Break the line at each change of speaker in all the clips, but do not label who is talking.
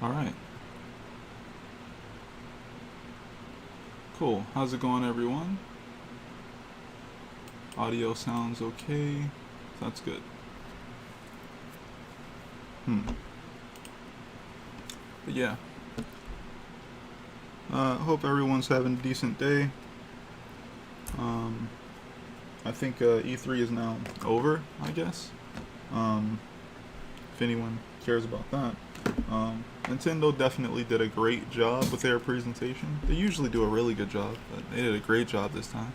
Alright. Cool. How's it going, everyone? Audio sounds okay. That's good. But yeah. Hope everyone's having a decent day. I think E3 is now over, I guess. If anyone cares about that. Nintendo definitely did a great job with their presentation. They usually do a really good job, but they did a great job this time.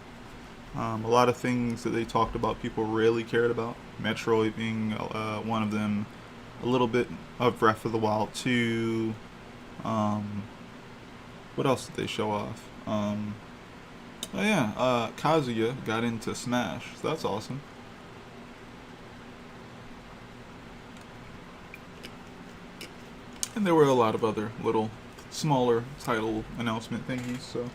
A lot of things that they talked about people really cared about. Metroid being one of them. A little bit of Breath of the Wild 2. What else did they show off? Kazuya got into Smash. So that's awesome. And there were a lot of other little smaller title announcement thingies, so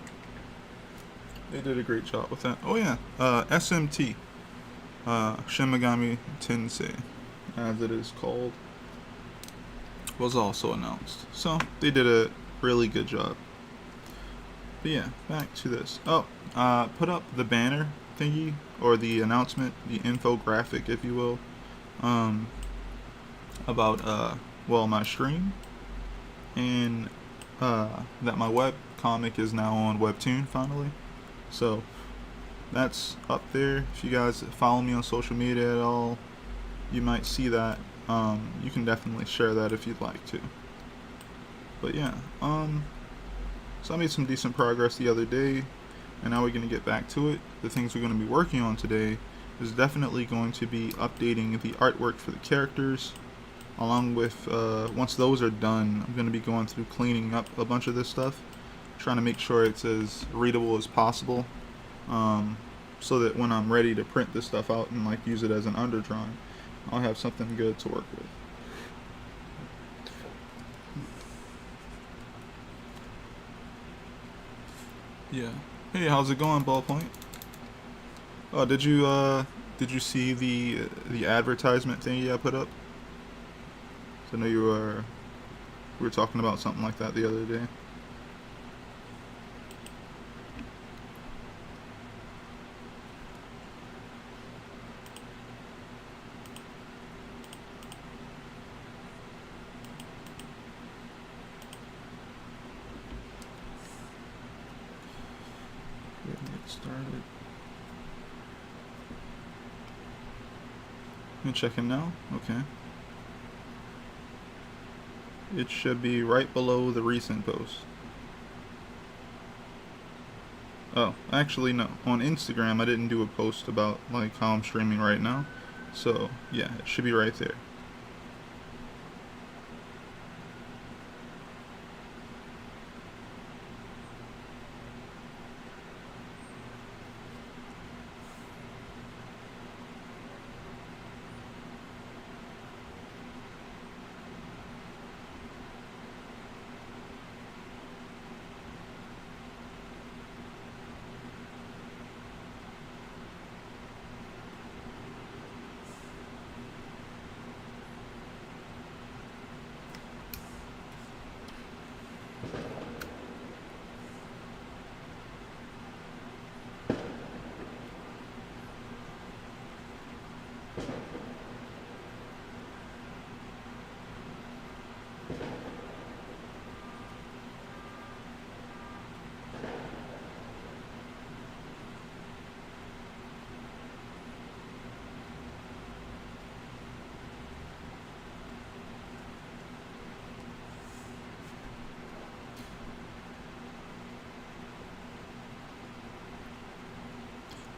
they did a great job with that. Oh yeah, SMT, Shin Megami Tensei, as it is called, was also announced. So they did a really good job. But yeah, back to this. Oh, put up the banner thingy, or the announcement, the infographic, if you will, about my stream, and that my web comic is now on webtoon finally. So that's up there. If you guys follow me on social media at all, you might see that. You can definitely share that if you'd like to. But yeah, so I made some decent progress the other day, and now we're going to get back to it. The things we're going to be working on today is definitely going to be updating the artwork for the characters, along with, once those are done, I'm going to be going through cleaning up a bunch of this stuff, trying to make sure it's as readable as possible, so that when I'm ready to print this stuff out and use it as an underdrawing, I'll have something good to work with. Yeah. Hey, how's it going, Ballpoint? Oh, did you see the advertisement thing I put up? So I know we were talking about something like that the other day. Get started. You checking now? Okay. It should be right below the recent post. Oh, actually no. On Instagram I didn't do a post about how I'm streaming right now. So yeah, it should be right there.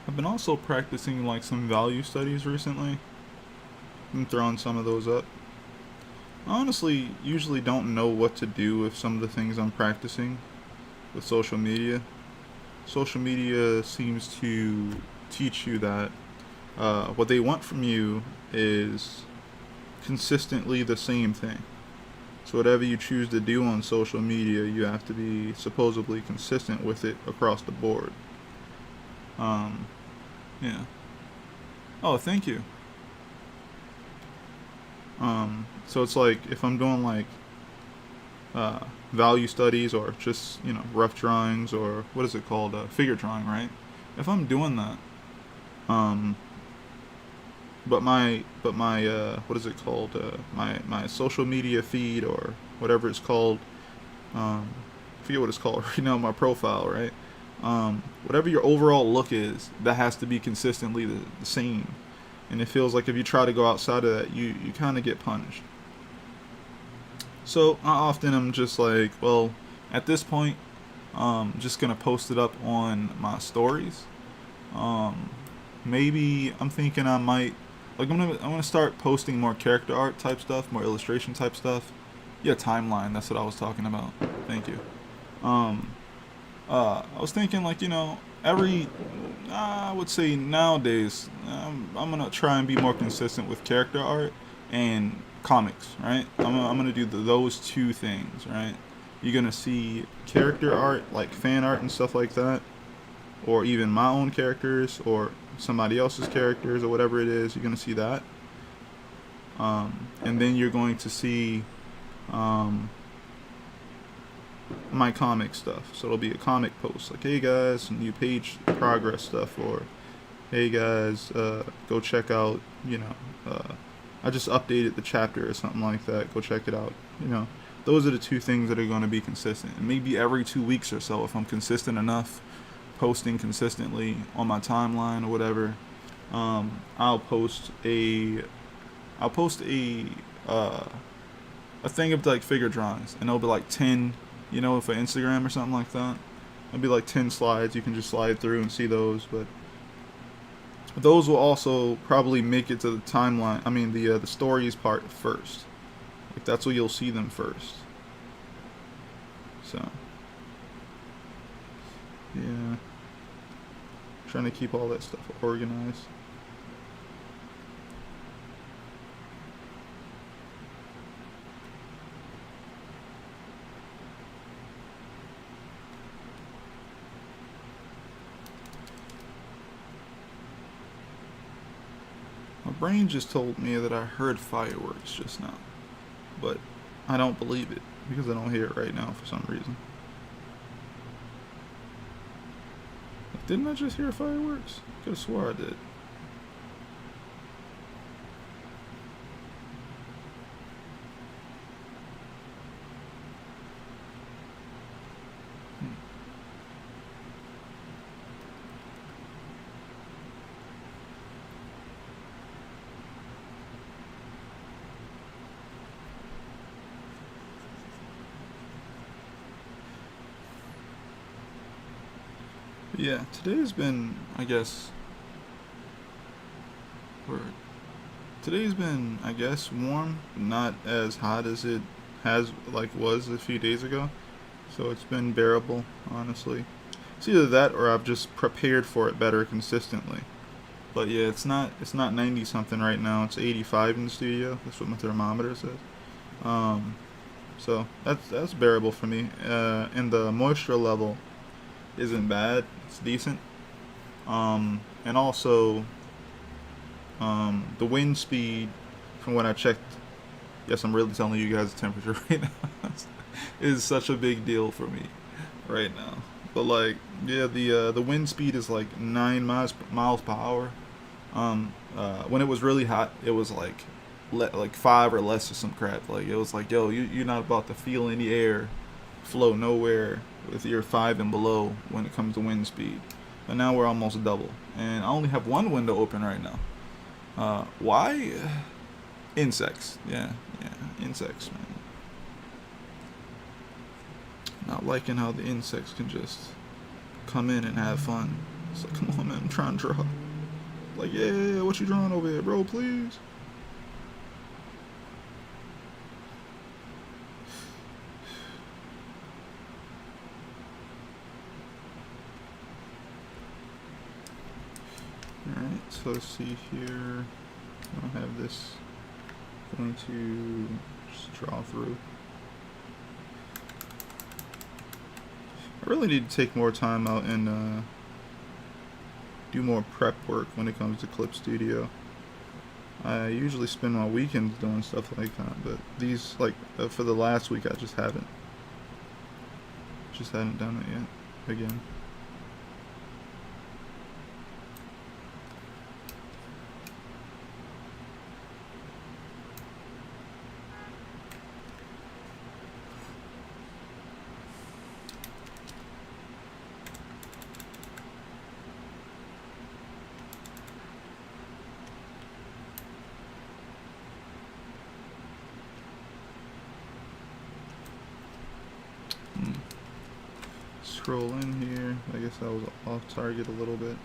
I've been also practicing some value studies recently. I'm throwing some of those up. I honestly usually don't know what to do with some of the things I'm practicing with social media. Social media seems to teach you that what they want from you is consistently the same thing. So whatever you choose to do on social media, you have to be supposedly consistent with it across the board. Yeah. Oh, thank you. So it's if I'm doing value studies or just, you know, rough drawings, or what is it called, figure drawing, right? If I'm doing that, um, but my what is it called, my social media feed or whatever it's called, I forget what it's called right now, my profile, right? Whatever your overall look is, that has to be consistently the same. And it feels like if you try to go outside of that, you kind of get punished. So I often am just like, well, at this point, just gonna post it up on my stories. Maybe I'm thinking I might, like, I'm gonna start posting more character art type stuff, more illustration type stuff. Yeah, timeline. That's what I was talking about. Thank you. Um, I was thinking, like, you know, I would say nowadays, I'm gonna try and be more consistent with character art and comics, right? I'm gonna do those two things, right? You're gonna see character art, like fan art and stuff like that, or even my own characters or somebody else's characters or whatever it is. You're gonna see that, and then you're going to see um, my comic stuff. So it'll be a comic post like, hey guys, some new page progress stuff, or hey guys, go check out, you know, I just updated the chapter or something like that, go check it out. You know, those are the two things that are going to be consistent. And maybe every 2 weeks or so, if I'm consistent enough, posting consistently on my timeline or whatever, I'll post a thing of like figure drawings, and it'll be like 10, you know, for Instagram or something like that. It'll be like 10 slides. You can just slide through and see those, but those will also probably make it to the timeline. I mean, the stories part first. Like, that's where you'll see them first. So, yeah, trying to keep all that stuff organized. My brain just told me that I heard fireworks just now, but I don't believe it because I don't hear it right now for some reason. Like, didn't I just hear fireworks? Could have swore I did. Yeah, today's been, I guess, word. Today's been, I guess, warm, not as hot as it was a few days ago. So it's been bearable, honestly. It's either that or I've just prepared for it better consistently. But yeah, it's not 90 something right now. It's 85 in the studio. That's what my thermometer says. Um, so that's bearable for me. And the moisture level isn't bad. It's decent. And also, the wind speed, from when I checked, yes, I'm really telling you guys the temperature right now, is such a big deal for me right now. But like, yeah, the wind speed is like 9 miles per hour. When it was really hot, it was like 5 or less or some crap. Like, it was like, yo, you're not about to feel any air flow nowhere with your 5 and below when it comes to wind speed. But now we're almost double, and I only have one window open right now. Why? Insects. Yeah, insects, man. Not liking how the insects can just come in and have fun. It's like, come on, man, I'm trying to draw. Like, yeah, what you drawing over here, bro? Please. Alright, so let's see here. I'll have this going to just draw through. I really need to take more time out and do more prep work when it comes to Clip Studio. I usually spend my weekends doing stuff like that, but these, like, for the last week, I just haven't. Just hadn't done it yet. Again. Scroll in here. I guess I was off target a little bit.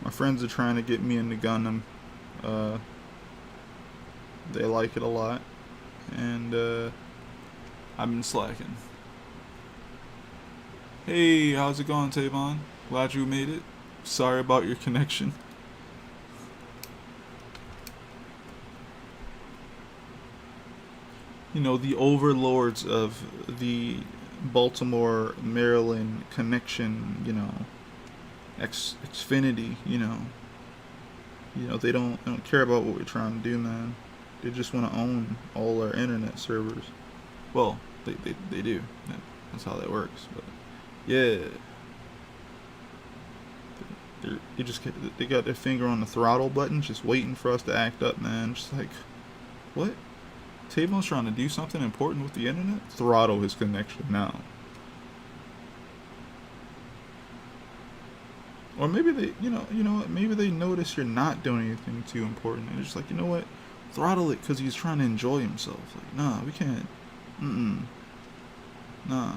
My friends are trying to get me into Gundam. They like it a lot, and I've been slacking. Hey, how's it going, Tavon? Glad you made it. Sorry about your connection. You know, the overlords of the Baltimore, Maryland connection, you know, Xfinity, you know, they don't care about what we're trying to do, man. They just want to own all our internet servers. Well, they do. That's how that works. But yeah, they got their finger on the throttle button, just waiting for us to act up, man. Just like, what? Tavon's trying to do something important with the internet? Throttle his connection now. Or maybe they, you know what? Maybe they notice you're not doing anything too important, and they're just like, you know what? Throttle it because he's trying to enjoy himself. Like, nah, we can't. Nah.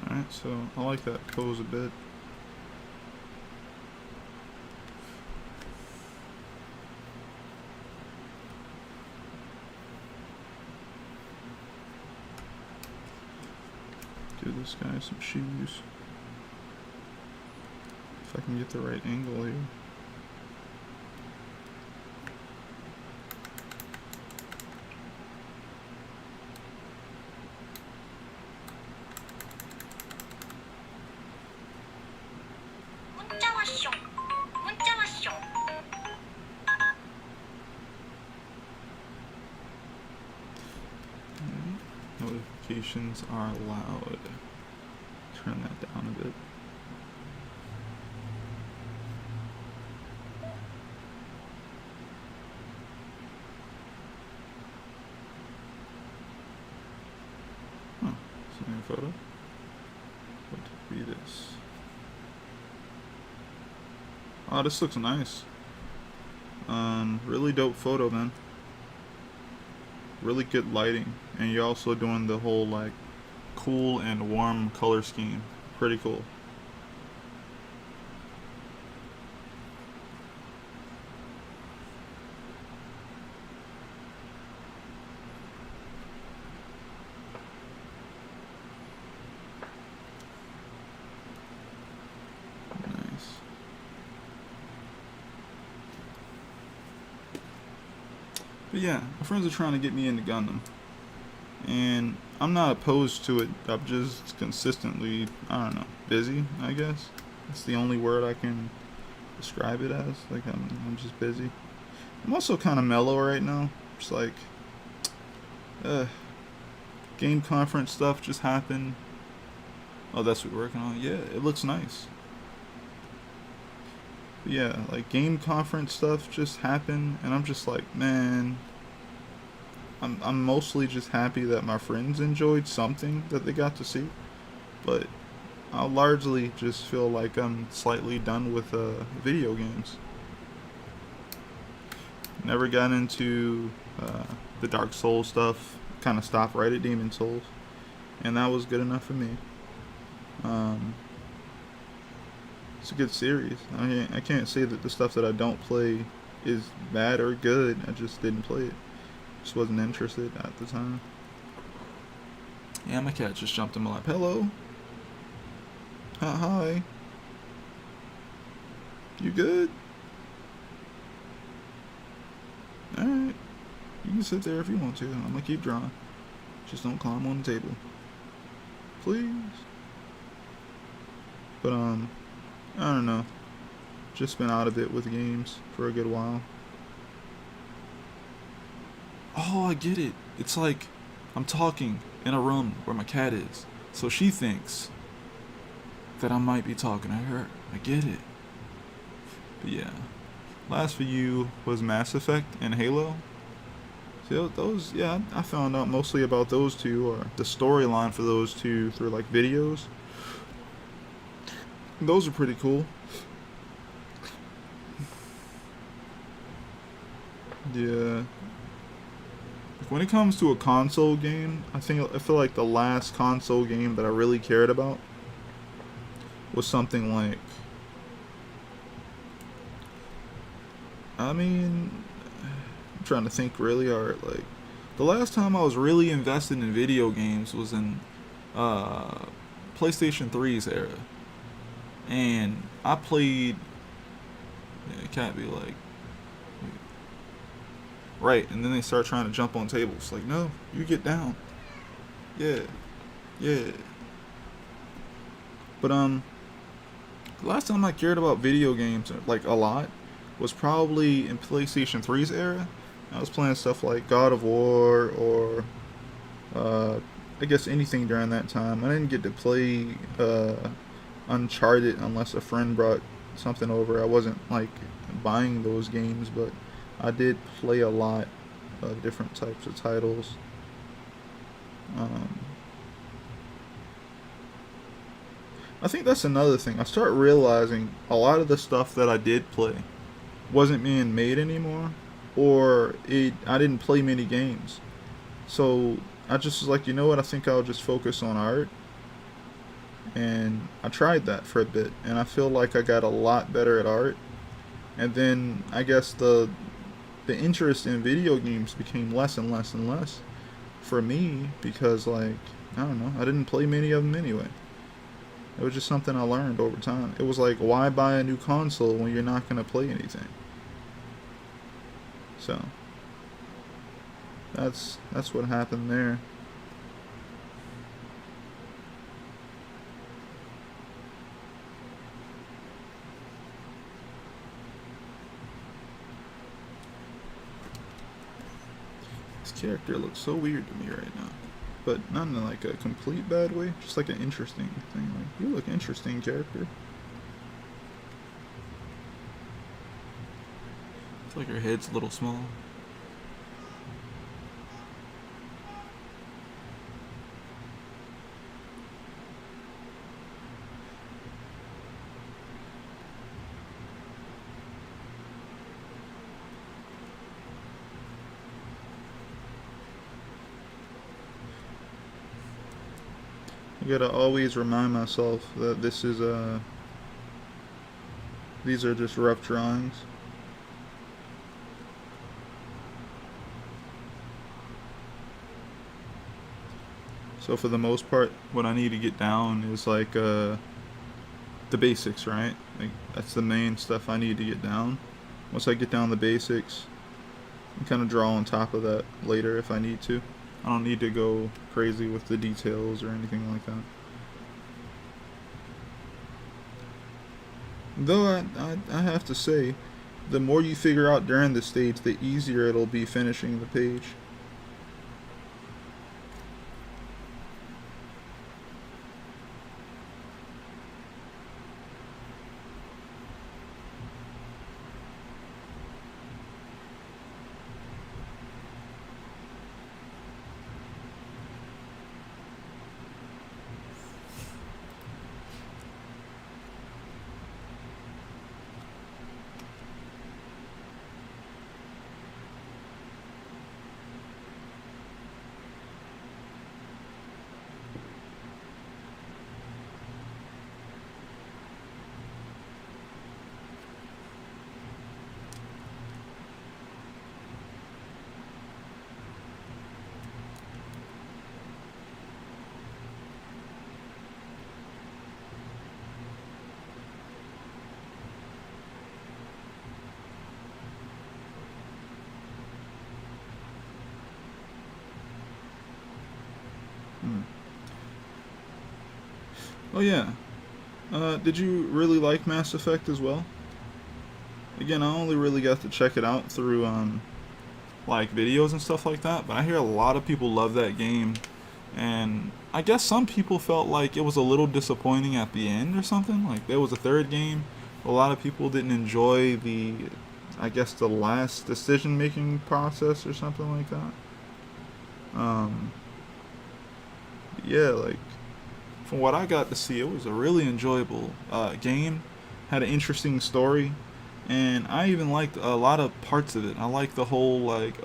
Alright, so I like that pose a bit. Give this guy some shoes. If I can get the right angle here. Notifications are loud. Turn that down a bit. Oh, sending a photo. What would be this? Oh, this looks nice. Really dope photo, man. Really good lighting, and you're also doing the whole like cool and warm color scheme. Pretty cool. Nice. But yeah, my friends are trying to get me into Gundam, and I'm not opposed to it. I'm just consistently, I don't know, busy, I guess. That's the only word I can describe it as. Like, I'm just busy. I'm also kind of mellow right now. Just like, game conference stuff just happened. Oh, that's what we're working on? Yeah, it looks nice. But yeah, like game conference stuff just happened, and I'm just like, man, I'm mostly just happy that my friends enjoyed something that they got to see, but I largely just feel like I'm slightly done with video games. Never got into the Dark Souls stuff. Kind of stopped right at Demon Souls, and that was good enough for me. It's a good series. I can't say that the stuff that I don't play is bad or good. I just didn't play it. Just wasn't interested at the time. Yeah, my cat just jumped in my lap. Hello. Hi. You good? Alright. You can sit there if you want to. I'm gonna keep drawing. Just don't climb on the table. Please. But, I don't know. Just been out of it with games for a good while. Oh, I get it. It's like I'm talking in a room where my cat is. So she thinks that I might be talking to her. I get it. But yeah. Last for you was Mass Effect and Halo. So those, yeah, I found out mostly about those two, or the storyline for those two, through like videos. Those are pretty cool. Yeah. When it comes to a console game, I feel like the last console game that I really cared about was something like, I'm trying to think really hard. Like, the last time I was really invested in video games was in PlayStation 3's era, and I played. Yeah, it can't be like. Right, and then they start trying to jump on tables. Like, no, you get down. Yeah. But the last time I cared about video games like a lot was probably in PlayStation 3's era. I was playing stuff like God of War, or I guess anything during that time. I didn't get to play Uncharted unless a friend brought something over. I wasn't like buying those games, but I did play a lot of different types of titles. I think that's another thing. I start realizing a lot of the stuff that I did play wasn't being made anymore, or I didn't play many games. So I just was like, you know what? I think I'll just focus on art. And I tried that for a bit, and I feel like I got a lot better at art. And then I guess the interest in video games became less and less and less for me, because, like, I don't know, I didn't play many of them anyway. It was just something I learned over time. It was like, why buy a new console when you're not going to play anything? So that's what happened there. This character looks so weird to me right now, but not in like a complete bad way, just like an interesting thing. Like, you look interesting, character. It's like her head's a little small. I gotta always remind myself that this is these are just rough drawings. So for the most part, what I need to get down is like the basics, right? Like, that's the main stuff I need to get down. Once I get down the basics, I can kind of draw on top of that later if I need to. I don't need to go crazy with the details or anything like that. Though I have to say, the more you figure out during the stage, the easier it'll be finishing the page. Oh yeah. Did you really like Mass Effect as well? Again, I only really got to check it out through like videos and stuff like that, but I hear a lot of people love that game, and I guess some people felt like it was a little disappointing at the end or something. Like there was a third game. A lot of people didn't enjoy I guess the last decision making process or something like that. Um, yeah, like from what I got to see, it was a really enjoyable game. Had an interesting story, and I even liked a lot of parts of it. I like the whole like,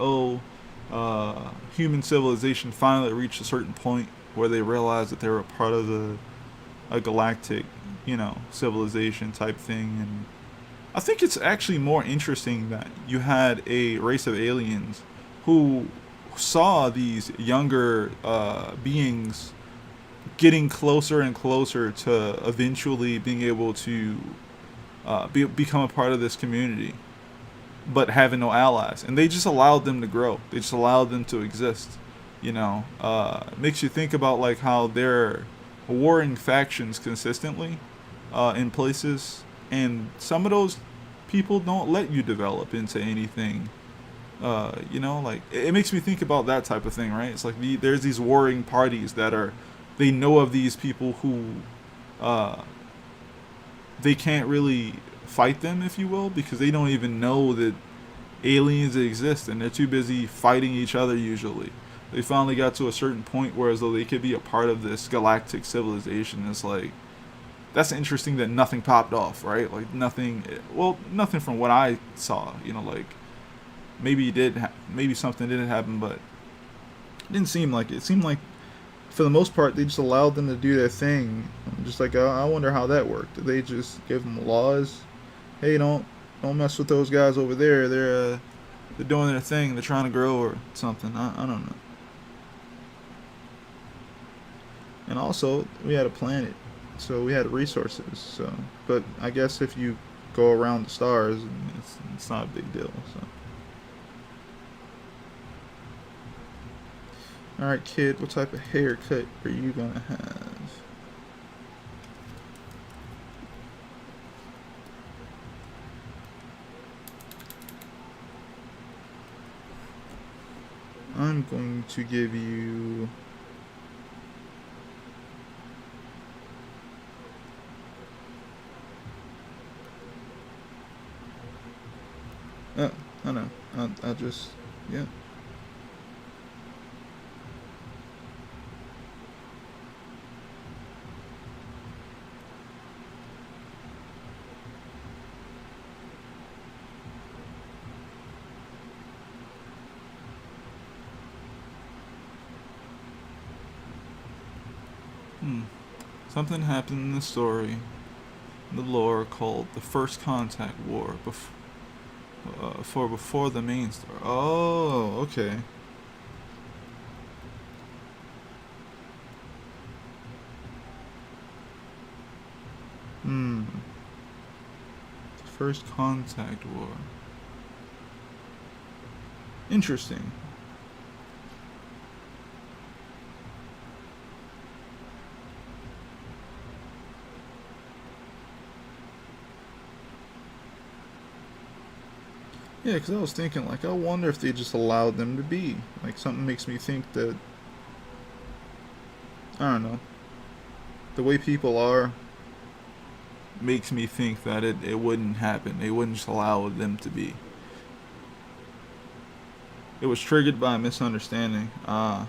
human civilization finally reached a certain point where they realized that they were a part of a galactic, civilization type thing. And I think it's actually more interesting that you had a race of aliens who saw these younger beings getting closer and closer to eventually being able to become a part of this community, but having no allies, and they just allowed them to grow. They just allowed them to exist. Makes you think about like how they're warring factions consistently in places, and some of those people don't let you develop into anything. Like it makes me think about that type of thing, right? It's like there's these warring parties that are, they know of these people who uh, they can't really fight them, if you will, because they don't even know that aliens exist, and they're too busy fighting each other usually. They finally got to a certain point where as though they could be a part of this galactic civilization. It's like, that's interesting that nothing popped off, right? Like nothing, well, nothing from what I saw, like maybe something did happen, but it didn't seem like it. It seemed like for the most part, they just allowed them to do their thing. Just like I wonder how that worked. Did they just give them laws? Hey, don't mess with those guys over there. They're doing their thing. They're trying to grow or something. I don't know. And also, we had a planet, so we had resources. So, but I guess if you go around the stars, it's not a big deal. So, all right, kid, what type of haircut are you gonna have? I'm going to give you. I know. I just, yeah. Hmm. Something happened in the story, the lore called the First Contact War, before the main story. Oh, okay. Hmm. The First Contact War. Interesting. Yeah, because I was thinking, like, I wonder if they just allowed them to be. Like, something makes me think that, I don't know, the way people are makes me think that it wouldn't happen. They wouldn't just allow them to be. It was triggered by a misunderstanding. Ah.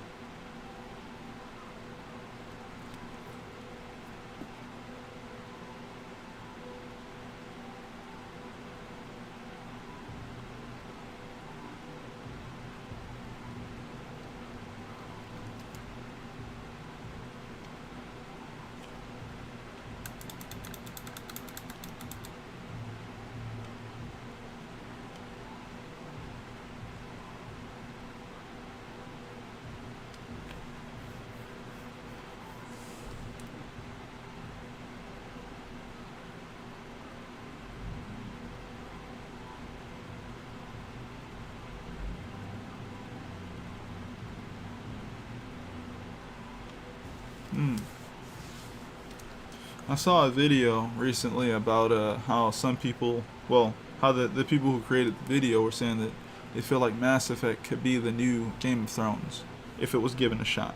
I saw a video recently about how some people, well, how the people who created the video were saying that they feel like Mass Effect could be the new Game of Thrones if it was given a shot.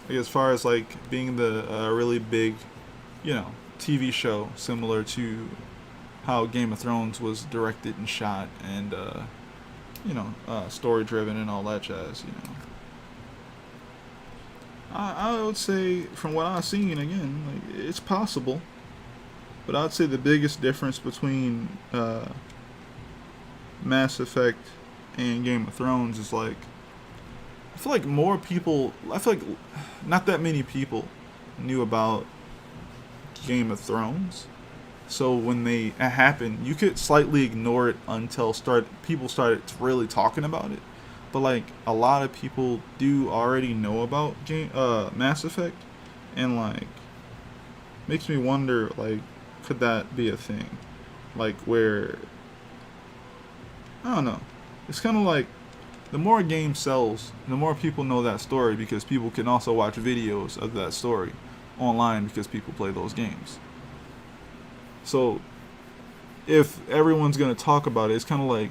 Like as far as like being the really big, you know, TV show similar to how Game of Thrones was directed and shot and story driven and all that jazz. You know, I would say from what I've seen, again, like it's possible, but I'd say the biggest difference between Mass Effect and Game of Thrones is like I feel like more people. I feel like not that many people knew about Game of Thrones. So when it happened, you could slightly ignore it until people started really talking about it. But like a lot of people do already know about Mass Effect, and like makes me wonder like could that be a thing, like where I don't know. It's kind of like the more a game sells, the more people know that story because people can also watch videos of that story online because people play those games. So if everyone's gonna talk about it, it's kind of like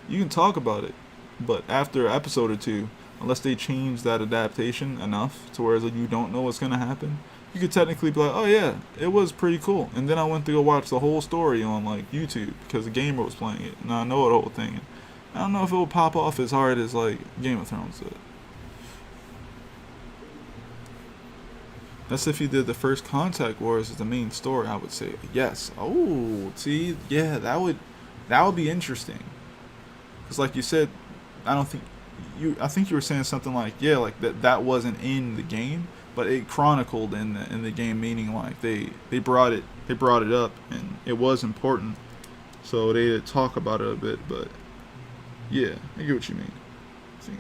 you can talk about it, but after an episode or two, unless they change that adaptation enough to where like, you don't know what's gonna happen, you could technically be like, oh yeah, it was pretty cool. And then I went to go watch the whole story on like YouTube because the gamer was playing it, and I know the whole thing. I don't know if it will pop off as hard as like Game of Thrones did. That's if you did the First Contact Wars as the main story. I would say yes. Oh, see, yeah, that would be interesting. Because like you said, I don't think I think you were saying something like yeah, like that wasn't in the game, but it chronicled in the game, meaning like they brought it up and it was important, so they did talk about it a bit. But yeah, I get what you mean. I think.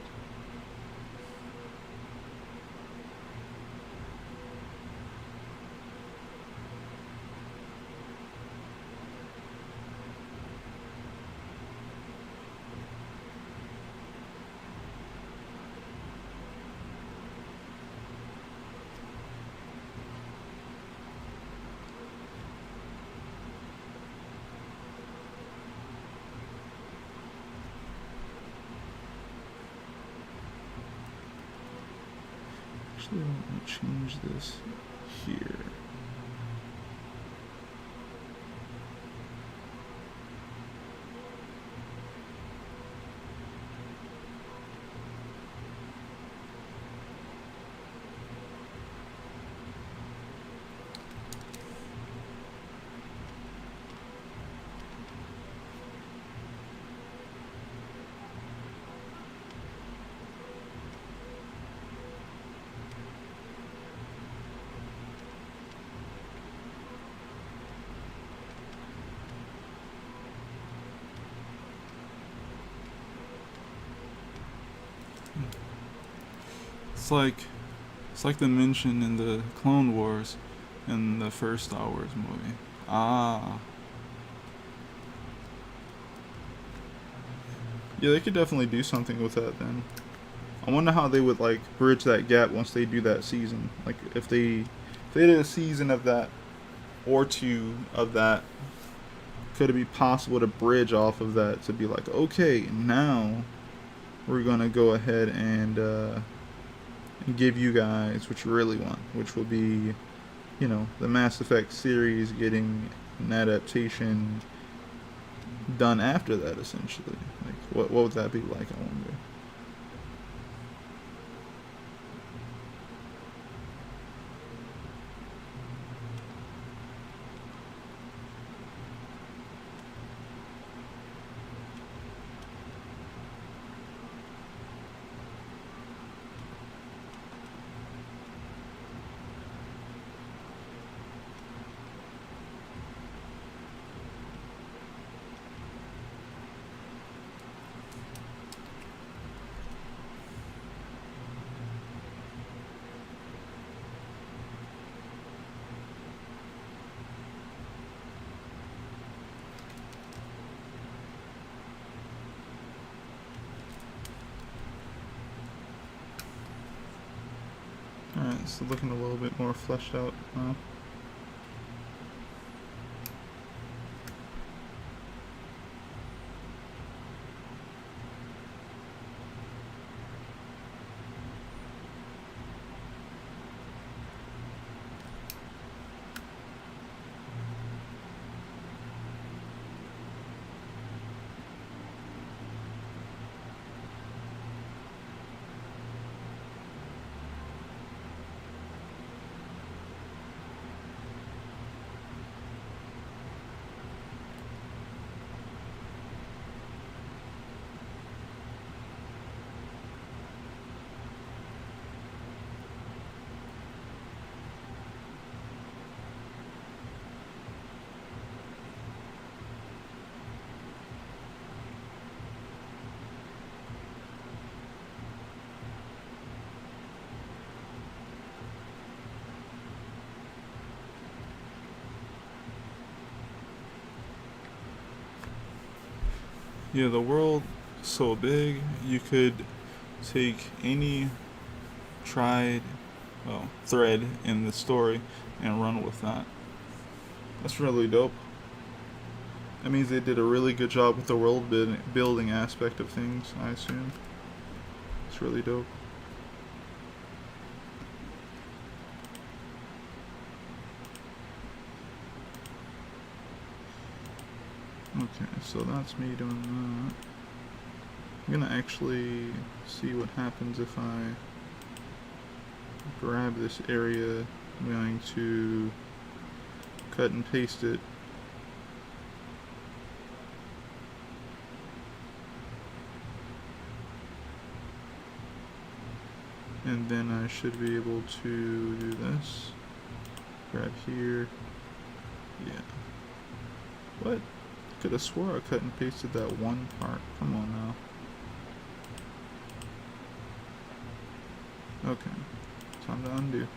Actually, let me change this here. It's like the mention in the Clone Wars in the first Star Wars movie. Ah. Yeah, they could definitely do something with that then. I wonder how they would like bridge that gap once they do that season. Like if they did a season of that or two of that, could it be possible to bridge off of that to be like, okay, now we're gonna go ahead and give you guys what you really want, which will be, the Mass Effect series getting an adaptation done after that, essentially. Like, what would that be like? I wonder. it's looking a little bit more fleshed out now. Yeah, the world is so big, you could take any tried thread in the story and run with that. That's really dope. That means they did a really good job with the world building aspect of things, I assume. It's really dope. Okay, so that's me doing that. I'm gonna actually see what happens if I grab this area. I'm going to cut and paste it. And then I should be able to do this. Grab here. Yeah. What? Could have swore I cut and pasted that one part. Come on now. Okay. Time to undo.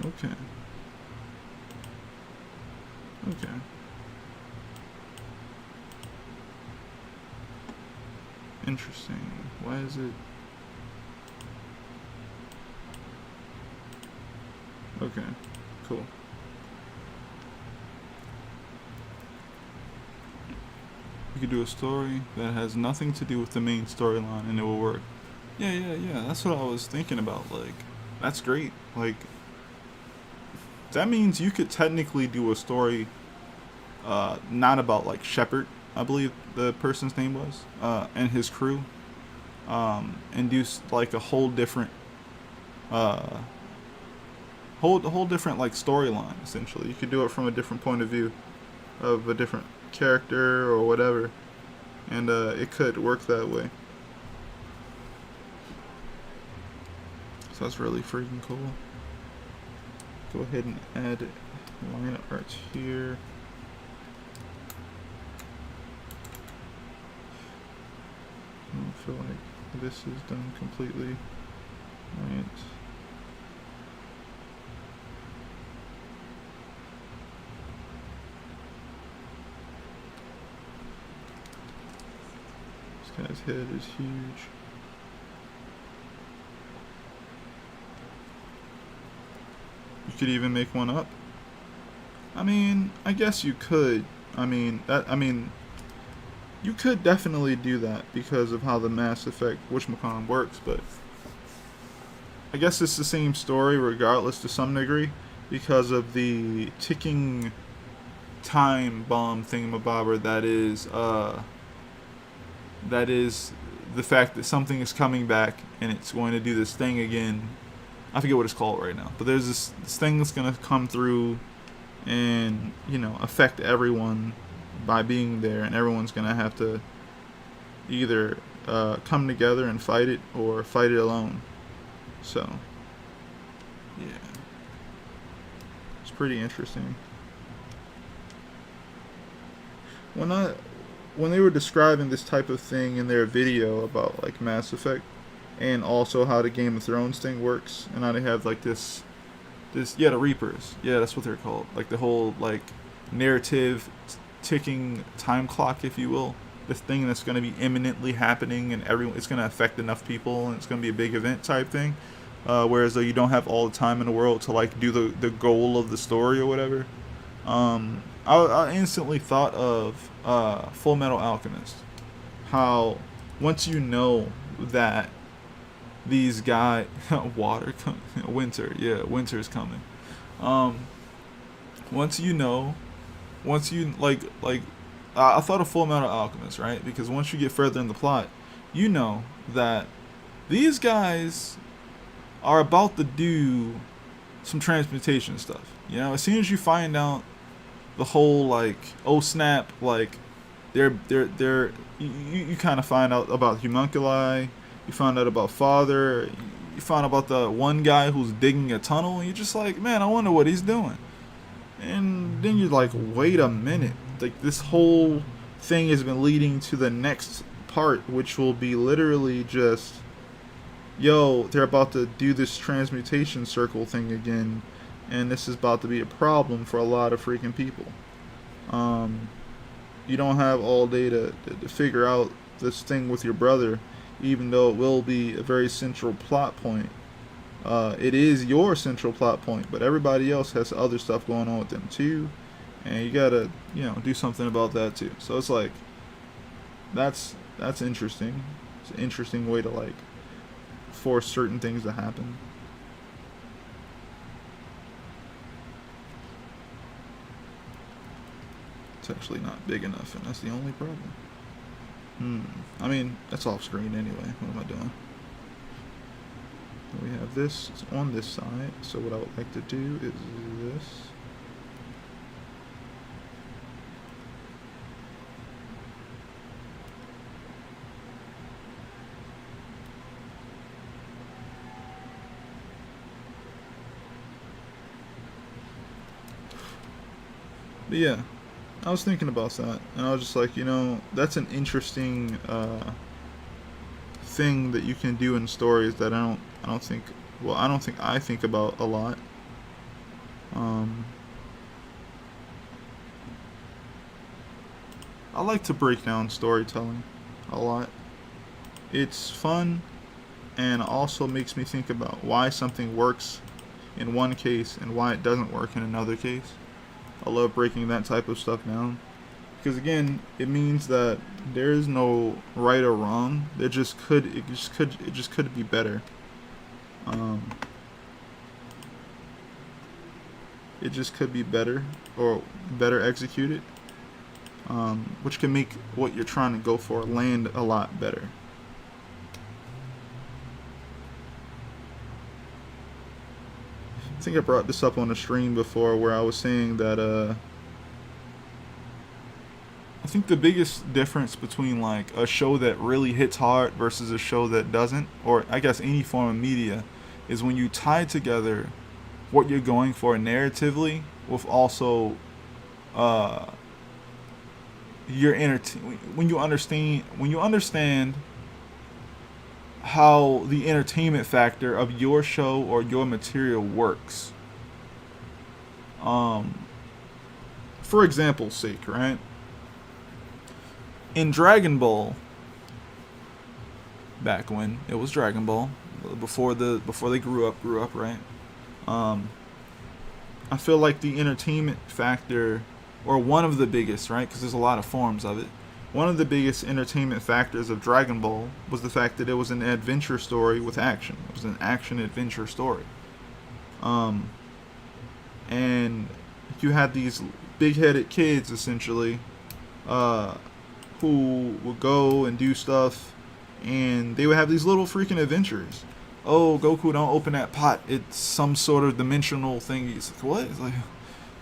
Okay. Okay. Interesting. Why is it... Okay. Cool. You could do a story that has nothing to do with the main storyline and it will work. Yeah. That's what I was thinking about. Like, that's great. Like, that means you could technically do a story not about like Shepard, I believe the person's name was, and his crew, and do like a whole different whole different like storyline. Essentially, you could do it from a different point of view of a different character or whatever, and it could work that way. So that's really freaking cool. Go ahead and add line art here. I don't feel like this is done completely right. This guy's head is huge. You could even make one up. I mean, I guess you could. You could definitely do that because of how the Mass Effect whatchamacallit works, but I guess it's the same story regardless to some degree because of the ticking time bomb thingamabobber that is the fact that something is coming back and it's going to do this thing again. I forget what it's called right now, but there's this thing that's going to come through and, affect everyone by being there, and everyone's going to have to either come together and fight it or fight it alone. So, yeah. It's pretty interesting. when they were describing this type of thing in their video about like Mass Effect, and also how the Game of Thrones thing works, and how they have like this yeah, the Reapers, yeah, that's what they're called, like the whole like narrative ticking time clock, if you will, this thing that's going to be imminently happening, and everyone, it's going to affect enough people, and it's going to be a big event type thing. Whereas though you don't have all the time in the world to like do the goal of the story or whatever. I instantly thought of Full Metal Alchemist. How once you know that these guys, winter, yeah, winter's coming. Um, once you know, once you I thought of Full Metal Alchemist, right? Because once you get further in the plot, you know that these guys are about to do some transmutation stuff. You know, as soon as you find out the whole like, oh snap, like they're you kind of find out about homunculi, you find out about father, you find out about the one guy who's digging a tunnel, and you're just like, man, I wonder what he's doing. And then you're like, wait a minute, like this whole thing has been leading to the next part, which will be literally just, yo, they're about to do this transmutation circle thing again, and this is about to be a problem for a lot of freaking people. Um, you don't have all day to figure out this thing with your brother, even though it will be a very central plot point. It is your central plot point, but everybody else has other stuff going on with them too, and you gotta, do something about that too. So it's like, that's interesting. It's an interesting way to like force certain things to happen. It's actually not big enough, and that's the only problem. I mean, that's off screen anyway. What am I doing? We have this, it's on this side, so what I would like to do is this. But yeah, I was thinking about that, and I was just like, that's an interesting thing that you can do in stories that I don't think I think about a lot. Um, I like to break down storytelling a lot. It's fun, and also makes me think about why something works in one case and why it doesn't work in another case. I love breaking that type of stuff down, because again, it means that there is no right or wrong. It just could be better. Um, it just could be better, or better executed, which can make what you're trying to go for land a lot better. I think I brought this up on the stream before, where I was saying that I think the biggest difference between like a show that really hits hard versus a show that doesn't, or I guess any form of media, is when you tie together what you're going for narratively with also uh, when you understand how the entertainment factor of your show or your material works. Um, for example's sake, right? In Dragon Ball, back when it was Dragon Ball, before they grew up, right? Um, I feel like the entertainment factor, or one of the biggest, right? Because there's a lot of forms of it. One of the biggest entertainment factors of Dragon Ball was the fact that it was an adventure story with action. It was an action adventure story. Um, and you had these big-headed kids, essentially, who would go and do stuff, and they would have these little freaking adventures. Oh, Goku, don't open that pot. It's some sort of dimensional thing. He's like, what? It's like,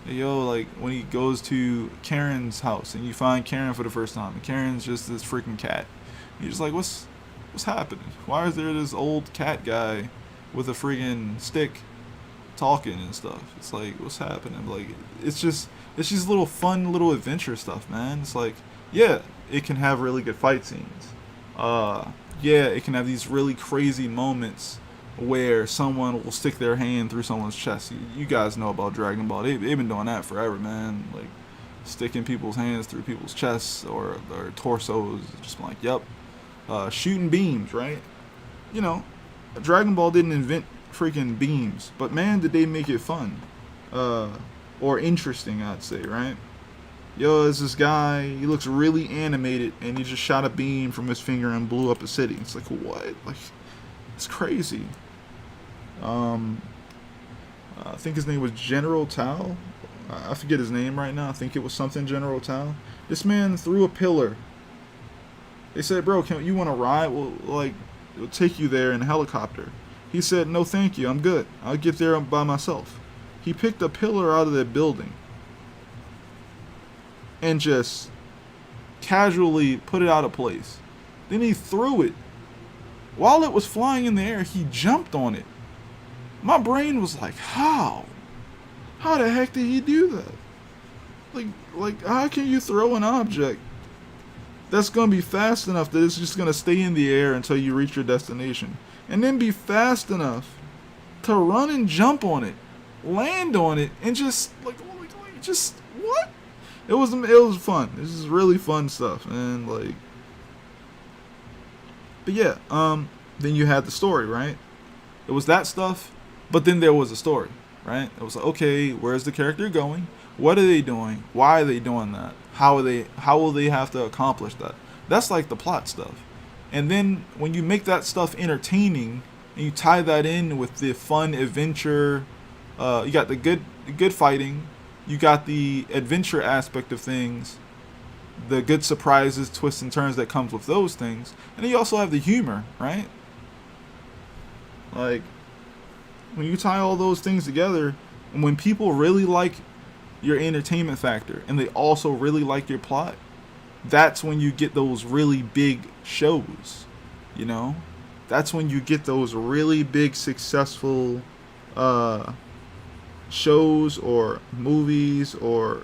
yo, like when he goes to Karen's house and you find Karen for the first time, and Karen's just this freaking cat. And you're just like, what's happening? Why is there this old cat guy with a freaking stick talking and stuff? It's like, what's happening? Like, it's just little fun little adventure stuff, man. It's like, Yeah, it can have really good fight scenes. Yeah, it can have these really crazy moments where someone will stick their hand through someone's chest. You guys know about Dragon Ball. They've been doing that forever, man. Like, sticking people's hands through people's chests or their torsos. Just like, yep. Shooting beams, right? You know, Dragon Ball didn't invent freaking beams, but man, did they make it fun. Or interesting, I'd say, right? Yo, there's this guy, he looks really animated, and he just shot a beam from his finger and blew up a city. It's like, what? Like, it's crazy. I think his name was General Tao. I forget his name right now. I think it was something General Tao. This man threw a pillar. They said, bro, you want to ride? Well, like, it'll take you there in a helicopter. He said, no, thank you. I'm good. I'll get there by myself. He picked a pillar out of the building and just casually put it out of place. Then he threw it. While it was flying in the air, he jumped on it. My brain was like, how? How the heck did he do that? Like, how can you throw an object that's going to be fast enough that it's just going to stay in the air until you reach your destination? And then be fast enough to run and jump on it, land on it, and just, just, what? It was fun. This is really fun stuff, and like, but yeah, then you had the story, right? It was that stuff, but then there was a story, right? It was like, okay, where's the character going? What are they doing? Why are they doing that? How will they have to accomplish that? That's like the plot stuff. And then when you make that stuff entertaining and you tie that in with the fun adventure, you got the good fighting, you got the adventure aspect of things, the good surprises, twists and turns that comes with those things, and then you also have the humor, right? Like, when you tie all those things together, and when people really like your entertainment factor and they also really like your plot, that's when you get those really big shows, you know? That's when you get those really big successful shows or movies or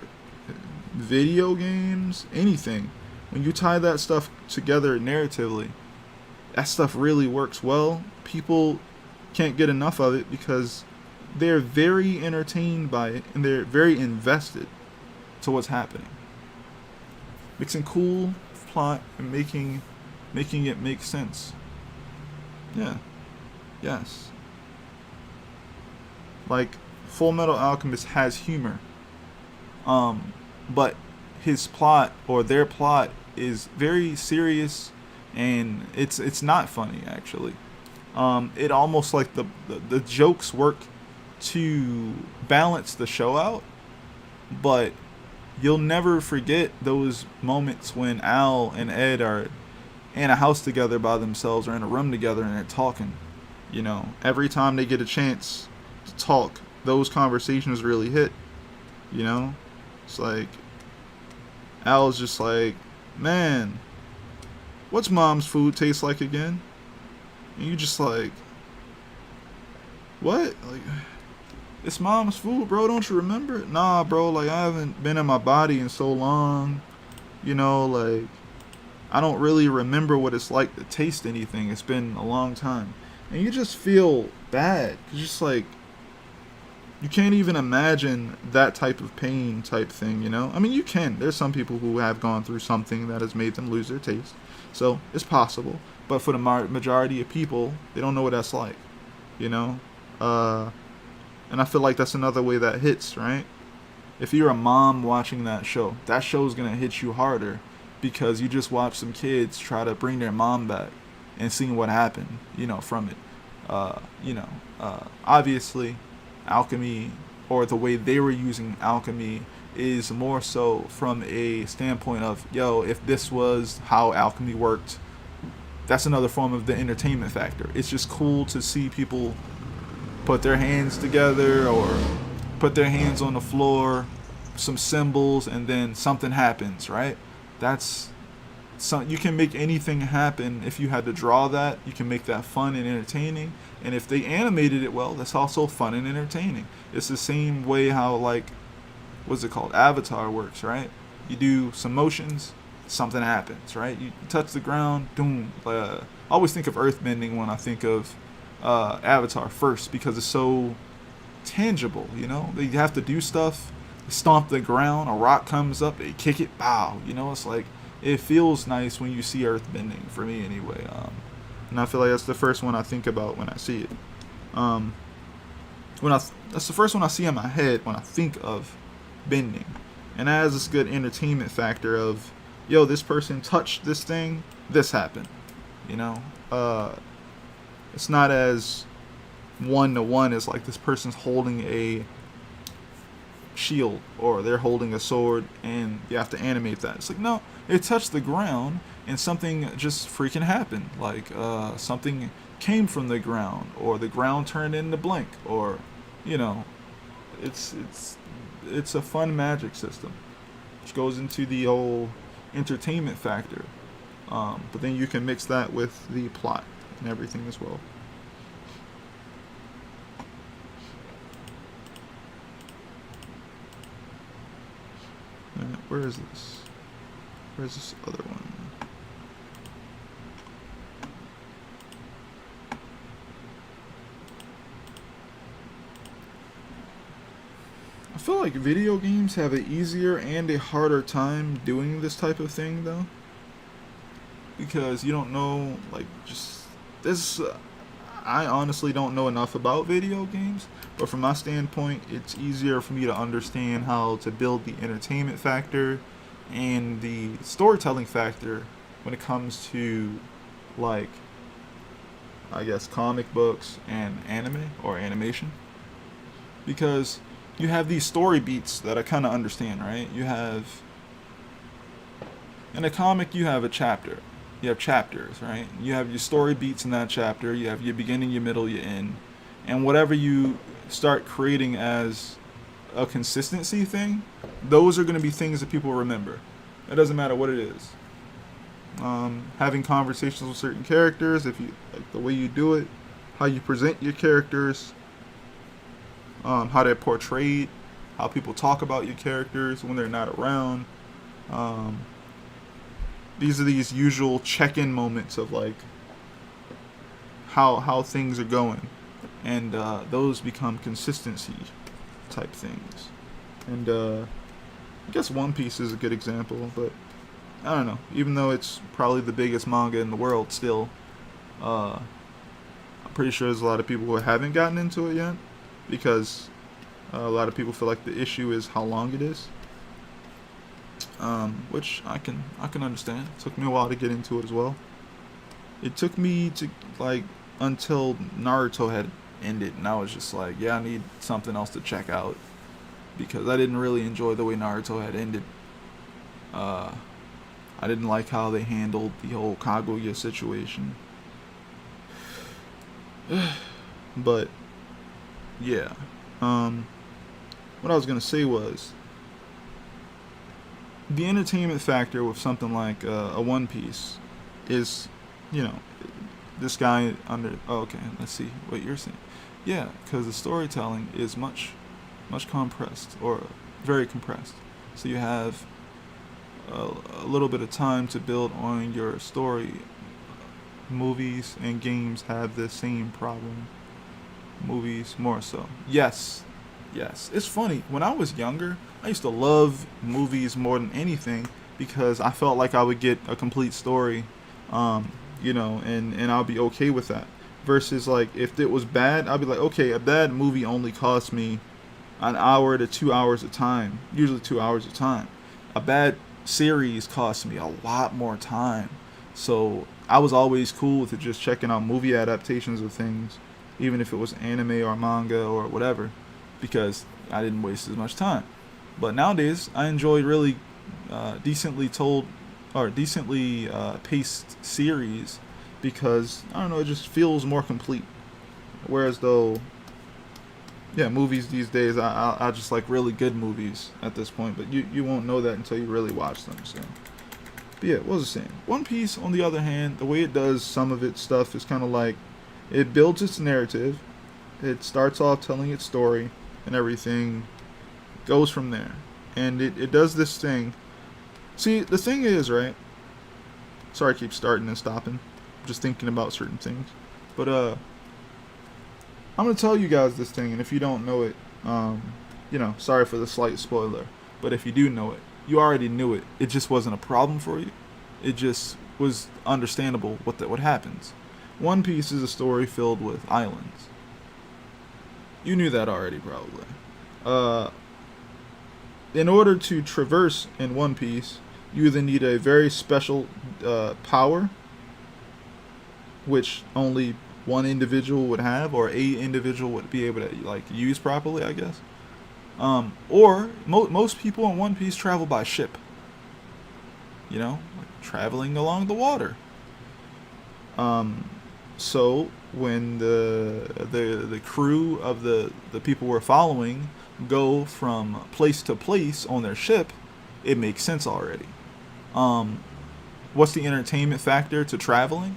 video games, anything. When you tie that stuff together narratively, that stuff really works well. People can't get enough of it because they're very entertained by it and they're very invested to what's happening. Mixing cool plot and making it make sense. Yeah. Yes. Like, Full Metal Alchemist has humor. But his plot or their plot is very serious and it's not funny actually. It almost like the jokes work to balance the show out, but you'll never forget those moments when Al and Ed are in a house together by themselves or in a room together and they're talking. You know, every time they get a chance to talk, those conversations really hit. You know, it's like Al's just like, man, what's mom's food taste like again? And you just like, what? Like, it's mom's food, bro. Don't you remember it? Nah, bro. Like, I haven't been in my body in so long. You know, like, I don't really remember what it's like to taste anything. It's been a long time. And you just feel bad. It's just like, you can't even imagine that type of pain type thing, you know? I mean, you can. There's some people who have gone through something that has made them lose their taste. So, it's possible. But for the majority of people, they don't know what that's like, you know? And I feel like that's another way that hits, right? If you're a mom watching that show's going to hit you harder because you just watched some kids try to bring their mom back and seeing what happened, you know, from it. Obviously, alchemy, or the way they were using alchemy, is more so from a standpoint of, yo, if this was how alchemy worked, that's another form of the entertainment factor. It's just cool to see people put their hands together or put their hands on the floor, some symbols, and then something happens, right? You can make anything happen. If you had to draw that, you can make that fun and entertaining. And if they animated it well, that's also fun and entertaining. It's the same way how, like, what's it called? Avatar works, right? You do some motions, something happens, right? You touch the ground, boom. I always think of earthbending when I think of Avatar first, because it's so tangible, you know? They have to do stuff, stomp the ground, a rock comes up, they kick it, bow, you know? It's like, it feels nice when you see earthbending, for me anyway. And I feel like that's the first one I think about when I see it. Um, that's the first one I see in my head when I think of bending. And that has this good entertainment factor of, yo, this person touched this thing, this happened. You know? It's not as one-to-one as like this person's holding a shield or they're holding a sword and you have to animate that. It's like, no, it touched the ground and something just freaking happened. Like something came from the ground, or the ground turned into blank, or, you know, it's a fun magic system, which goes into the whole entertainment factor. But then you can mix that with the plot and everything as well. Where is this? Where's this other one? I feel like video games have an easier and a harder time doing this type of thing, though. Because you don't know, like, just this. I honestly don't know enough about video games, but from my standpoint, it's easier for me to understand how to build the entertainment factor and the storytelling factor when it comes to, like, I guess, comic books and anime or animation. Because you have these story beats that I kind of understand, right? You have, in a comic, you have a chapter. You have chapters, right? You have your story beats in that chapter. You have your beginning, your middle, your end. And whatever you start creating as a consistency thing, those are going to be things that people remember. It doesn't matter what it is. Having conversations with certain characters, if you like the way you do it, how you present your characters, how they're portrayed, how people talk about your characters when they're not around. These are these usual check-in moments of like how things are going, and those become consistency type things. And I guess One Piece is a good example, but I don't know. Even though it's probably the biggest manga in the world, still, I'm pretty sure there's a lot of people who haven't gotten into it yet, because a lot of people feel like the issue is how long it is. Which I can understand. It took me a while to get into it as well. It took me to like until Naruto had ended, and I was just like, yeah, I need something else to check out, because I didn't really enjoy the way Naruto had ended. I didn't like how they handled the whole Kaguya situation. But yeah, what I was gonna say was, the entertainment factor with something like a One Piece is, you know, this guy under. Oh, okay, let's see what you're saying. Yeah, because the storytelling is much compressed, or very compressed. So you have a little bit of time to build on your story. Movies and games have the same problem. Movies more so. Yes. It's funny. When I was younger, I used to love movies more than anything, because I felt like I would get a complete story, you know, and I'll be okay with that. Versus, like, if it was bad, I'll be like, okay, a bad movie only cost me an hour to 2 hours of time. Usually 2 hours of time. A bad series cost me a lot more time. So I was always cool with just checking out movie adaptations of things, even if it was anime or manga or whatever, because I didn't waste as much time. But nowadays, I enjoy really decently told or decently paced series, because, I don't know, it just feels more complete. Whereas though, yeah, movies these days, I just like really good movies at this point, but you won't know that until you really watch them. So, but yeah, what was I saying? One Piece, on the other hand, the way it does some of its stuff is kind of like, it builds its narrative, it starts off telling its story, and everything goes from there. And it does this thing See, the thing is, right? Sorry, I keep starting and stopping. Just thinking about certain things. But I'm gonna tell you guys this thing, and if you don't know it, sorry for the slight spoiler. But if you do know it, you already knew it. It just wasn't a problem for you. It just was understandable what happens. One Piece is a story filled with islands. You knew that already, probably. In order to traverse in One Piece, you either need a very special power, which only one individual would have, or a individual would be able to use properly, I guess. Or most people in One Piece travel by ship. Traveling along the water. So when the crew of the people we're following go from place to place on their ship, it makes sense already. What's the entertainment factor to traveling?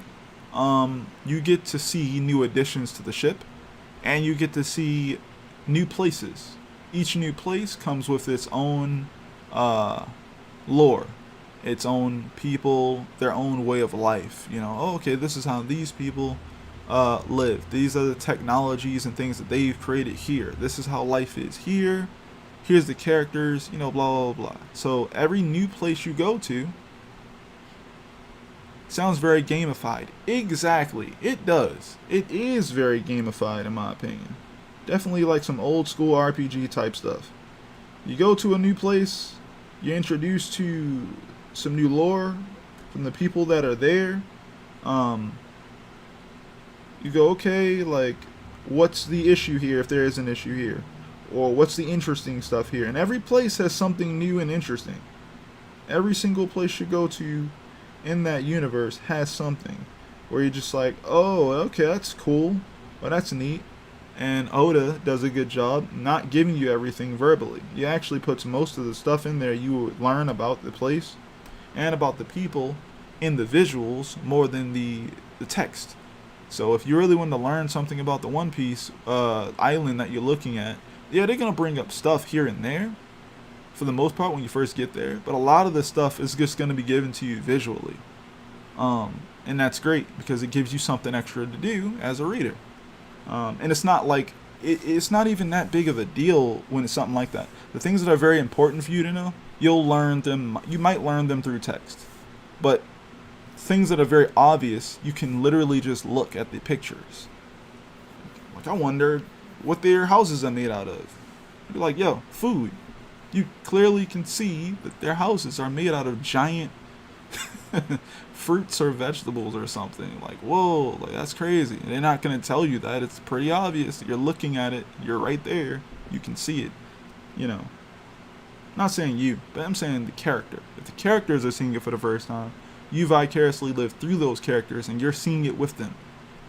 You get to see new additions to the ship, and you get to see new places. Each new place comes with its own lore, its own people, their own way of life. Okay, this is how these people live. These are the technologies and things that they've created here. This is how life is here. Here's the characters, blah, blah, blah. So every new place you go to sounds very gamified. Exactly. It does. It is very gamified, in my opinion. Definitely like some old school RPG type stuff. You go to a new place, you're introduced to some new lore from the people that are there. You go, okay, what's the issue here if there is an issue here? Or what's the interesting stuff here? And every place has something new and interesting. Every single place you go to in that universe has something where you're just like, oh, okay, that's cool. Well, that's neat. And Oda does a good job not giving you everything verbally. He actually puts most of the stuff in there you would learn about the place and about the people in the visuals more than the text. So if you really want to learn something about the One Piece island that you're looking at, yeah, they're going to bring up stuff here and there for the most part when you first get there. But a lot of the stuff is just going to be given to you visually. And that's great because it gives you something extra to do as a reader. And it's not like, it's not even that big of a deal when it's something like that. The things that are very important for you to know, you'll learn them, you might learn them through text. But things that are very obvious, you can literally just look at the pictures. I wonder what their houses are made out of. You'd be like, yo, food. You clearly can see that their houses are made out of giant fruits or vegetables or something. Whoa, that's crazy. And they're not going to tell you that. It's pretty obvious. You're looking at it. You're right there. You can see it. Not saying you, but I'm saying the character. If the characters are seeing it for the first time, you vicariously live through those characters and you're seeing it with them.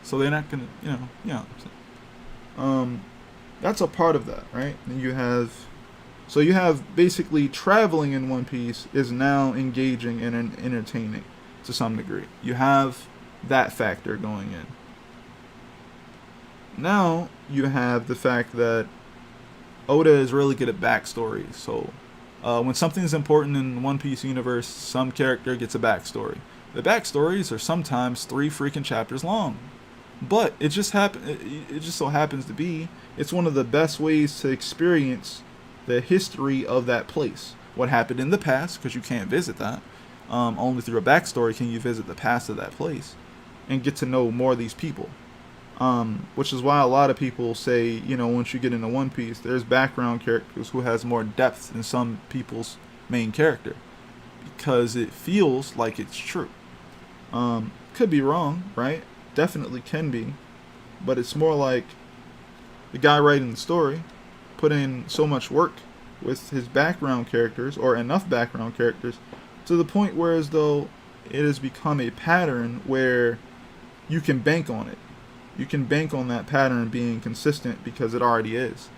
So they're not going to, that's a part of that, right? And you have basically traveling in One Piece is now engaging and entertaining to some degree. You have that factor going in. Now you have the fact that Oda is really good at backstories. So when something's important in One Piece universe, some character gets a backstory. The backstories are sometimes 3 freaking chapters long. But it just so happens to be it's one of the best ways to experience the history of that place. What happened in the past, because you can't visit that. Only through a backstory can you visit the past of that place and get to know more of these people. Which is why a lot of people say, once you get into One Piece, there's background characters who has more depth than some people's main character. Because it feels like it's true. Could be wrong, right? Definitely can be. But it's more like the guy writing the story put in so much work with his background characters, or enough background characters, to the point where as though it has become a pattern where you can bank on it. You can bank on that pattern being consistent because it already is.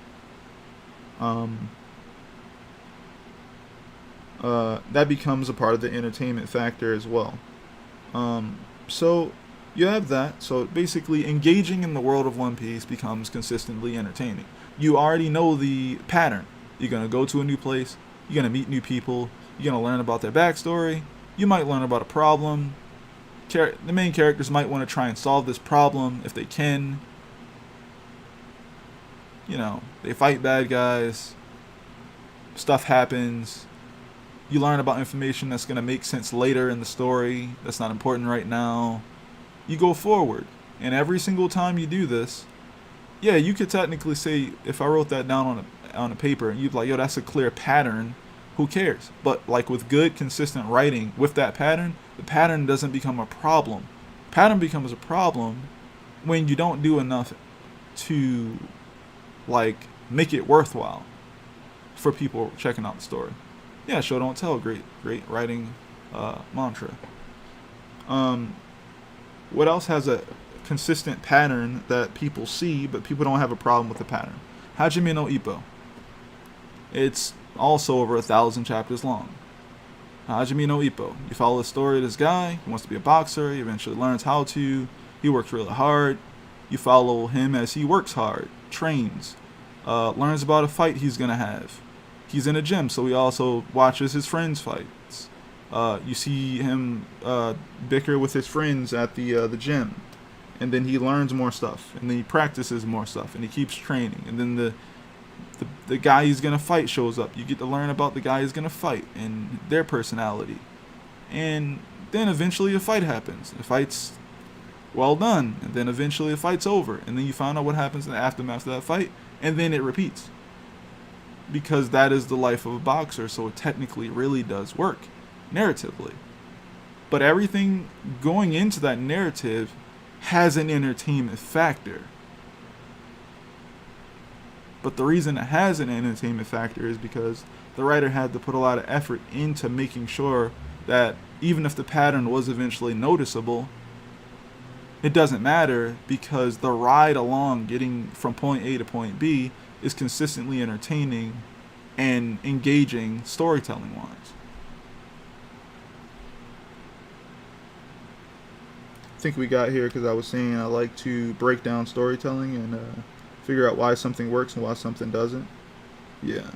That becomes a part of the entertainment factor as well. So you have that. So basically engaging in the world of One Piece becomes consistently entertaining. You already know the pattern. You're going to go to a new place. You're going to meet new people. You're going to learn about their backstory. You might learn about a problem. The main characters might want to try and solve this problem if they can. You know, they fight bad guys. Stuff happens. You learn about information that's going to make sense later in the story. That's not important right now. You go forward. And every single time you do this, yeah, you could technically say, if I wrote that down on a paper, and you'd be like, yo, that's a clear pattern. Who cares? But like with good, consistent writing with that pattern, the pattern doesn't become a problem. Pattern becomes a problem when you don't do enough to like make it worthwhile for people checking out the story. Yeah, show don't tell. Great writing mantra. What else has a consistent pattern that people see, but people don't have a problem with the pattern? Hajime no Ippo. It's also over 1,000 chapters long. Hajime no Ippo. You follow the story of this guy. He wants to be a boxer. He eventually learns how to. He works really hard. You follow him as he works hard, trains, learns about a fight he's gonna have. He's in a gym, so he also watches his friends' fights. You see him bicker with his friends at the gym, and then he learns more stuff, and then he practices more stuff, and he keeps training, and then the guy he's gonna fight shows up. You get to learn about the guy he's gonna fight and their personality, and then eventually a fight happens. The fight's well done, and then eventually a fight's over, and then you find out what happens in the aftermath of that fight, and then it repeats. Because that is the life of a boxer, so it technically really does work, narratively. But everything going into that narrative has an entertainment factor. But the reason it has an entertainment factor is because the writer had to put a lot of effort into making sure that even if the pattern was eventually noticeable, it doesn't matter, because the ride along getting from point A to point B is consistently entertaining and engaging storytelling wise. I think we got here because I was saying I like to break down storytelling and figure out why something works and why something doesn't. Yeah.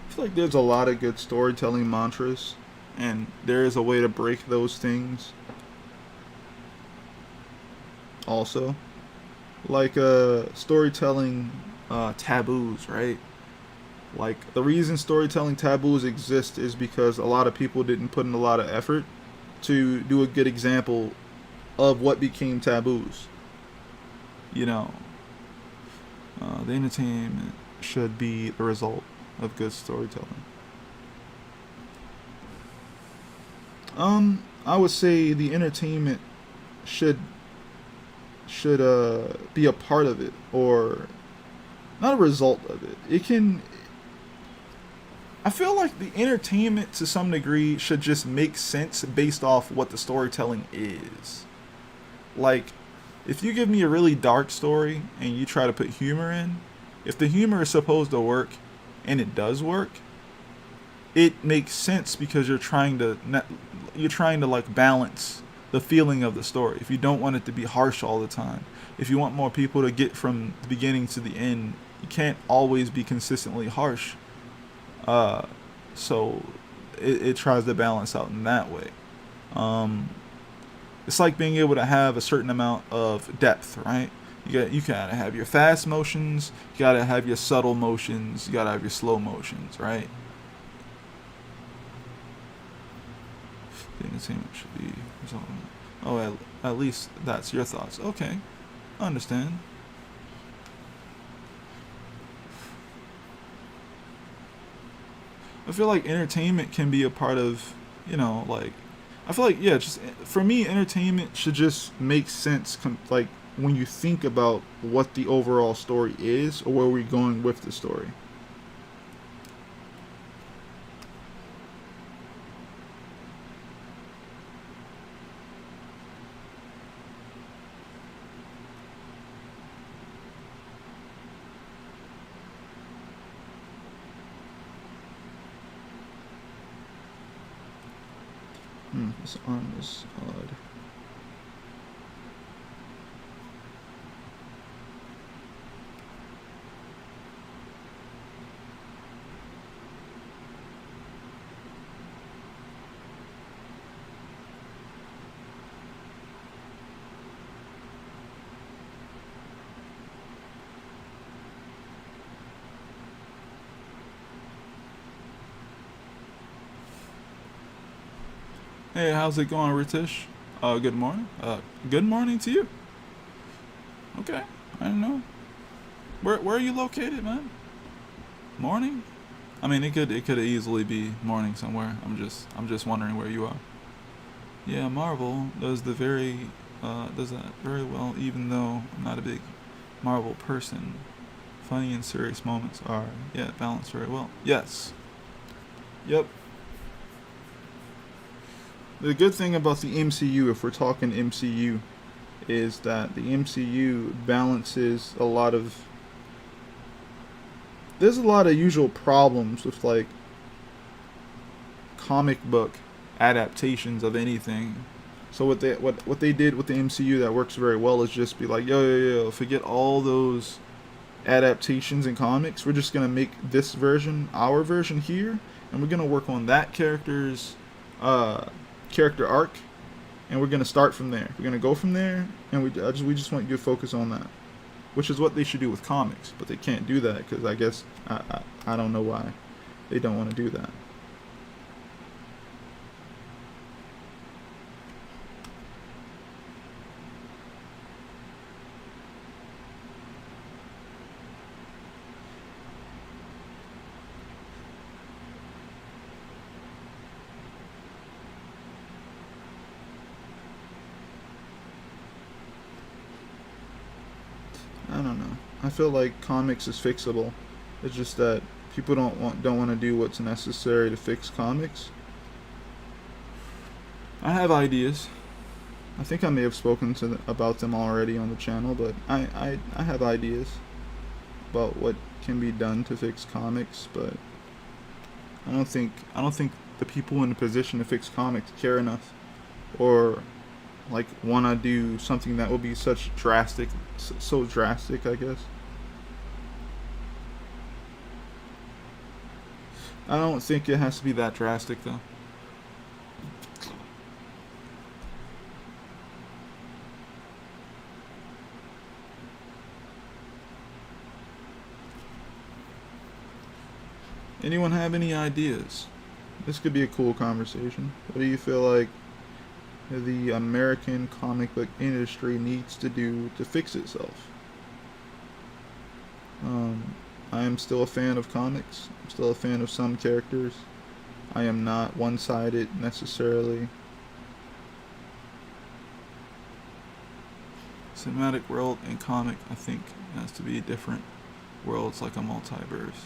I feel like there's a lot of good storytelling mantras, and there is a way to break those things also. Like storytelling taboos, right? Like the reason storytelling taboos exist is because a lot of people didn't put in a lot of effort to do a good example of what became taboos. You know, the entertainment should be the result of good storytelling. I would say the entertainment should be a part of it, or not a result of it. It can. I feel like the entertainment to some degree should just make sense based off what the storytelling is. Like, if you give me a really dark story and you try to put humor in, if the humor is supposed to work and it does work, it makes sense because you're trying to like balance the feeling of the story. If you don't want it to be harsh all the time, if you want more people to get from the beginning to the end, you can't always be consistently harsh. So it tries to balance out in that way. It's like being able to have a certain amount of depth, right? You gotta have your fast motions, you gotta have your subtle motions, you gotta have your slow motions, right? The entertainment should be. Oh, at least that's your thoughts. Okay, I understand. I feel like entertainment can be a part of, like, I feel like, yeah, just for me, entertainment should just make sense, like, when you think about what the overall story is or where we're going with the story. This arm is odd. Hey, how's it going, Ritish? Good morning. Good morning to you. Okay, I don't know. Where are you located, man? Morning? I mean, it could easily be morning somewhere. I'm just wondering where you are. Yeah, Marvel does that very well, even though I'm not a big Marvel person. Funny and serious moments are balanced very well. Yes. Yep. The good thing about the MCU, if we're talking MCU, is that the MCU balances a lot of. There's a lot of usual problems with like comic book adaptations of anything. So what they did with the MCU that works very well is just be like, yo, forget all those adaptations in comics. We're just gonna make this version our version here, and we're gonna work on that character's character arc, and we're gonna start from there. We're gonna go from there, and we just want you to focus on that, which is what they should do with comics. But they can't do that because I guess I don't know why they don't want to do that. I don't know. I feel like comics is fixable. It's just that people don't want to do what's necessary to fix comics. I have ideas. I think I may have spoken about them already on the channel, but I have ideas about what can be done to fix comics, but I don't think the people in the position to fix comics care enough, or like want to do something that will be so drastic, I guess. I don't think it has to be that drastic though. Anyone have any ideas? This could be a cool conversation. What do you feel like the American comic book industry needs to do to fix itself? I am still a fan of comics. I'm still a fan of some characters. I am not one-sided necessarily. Cinematic world and comic, I think, has to be different worlds, like a multiverse.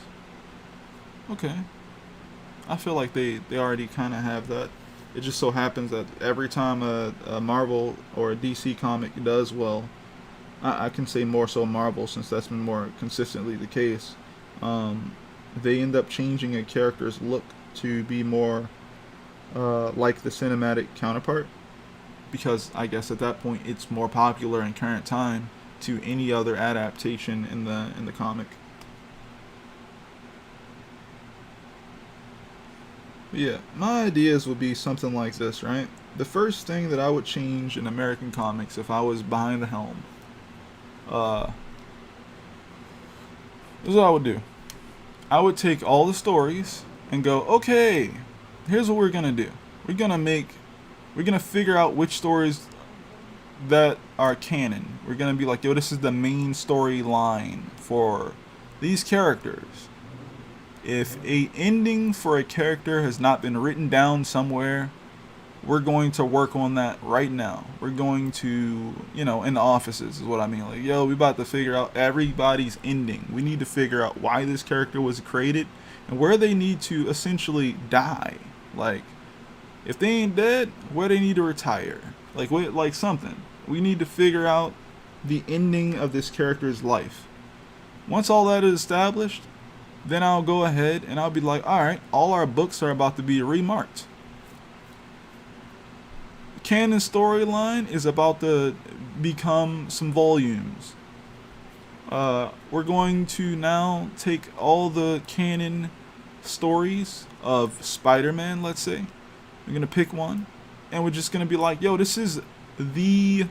Okay. I feel like they already kind of have that. It just so happens that every time a Marvel or a DC comic does well, I can say more so Marvel since that's been more consistently the case, they end up changing a character's look to be more like the cinematic counterpart, because I guess at that point it's more popular in current time to any other adaptation in the comic. Yeah, my ideas would be something like this, right? The first thing that I would change in American comics if I was behind the helm, this is what I would do. I would take all the stories and go, okay, here's what we're gonna do. We're gonna figure out which stories that are canon. We're gonna be like, yo, this is the main storyline for these characters. If a ending for a character has not been written down somewhere, we're going to work on that right now. We're going to, in the offices is what I mean. Like, yo, we about to figure out everybody's ending. We need to figure out why this character was created and where they need to essentially die. Like, if they ain't dead, where they need to retire. Like something. We need to figure out the ending of this character's life. Once all that is established, then I'll go ahead and I'll be like, alright, all our books are about to be remarked. canon storyline is about to become some volumes. We're going to now take all the canon stories of Spider-Man, let's say. We're going to pick one, and we're just going to be like, yo, this is the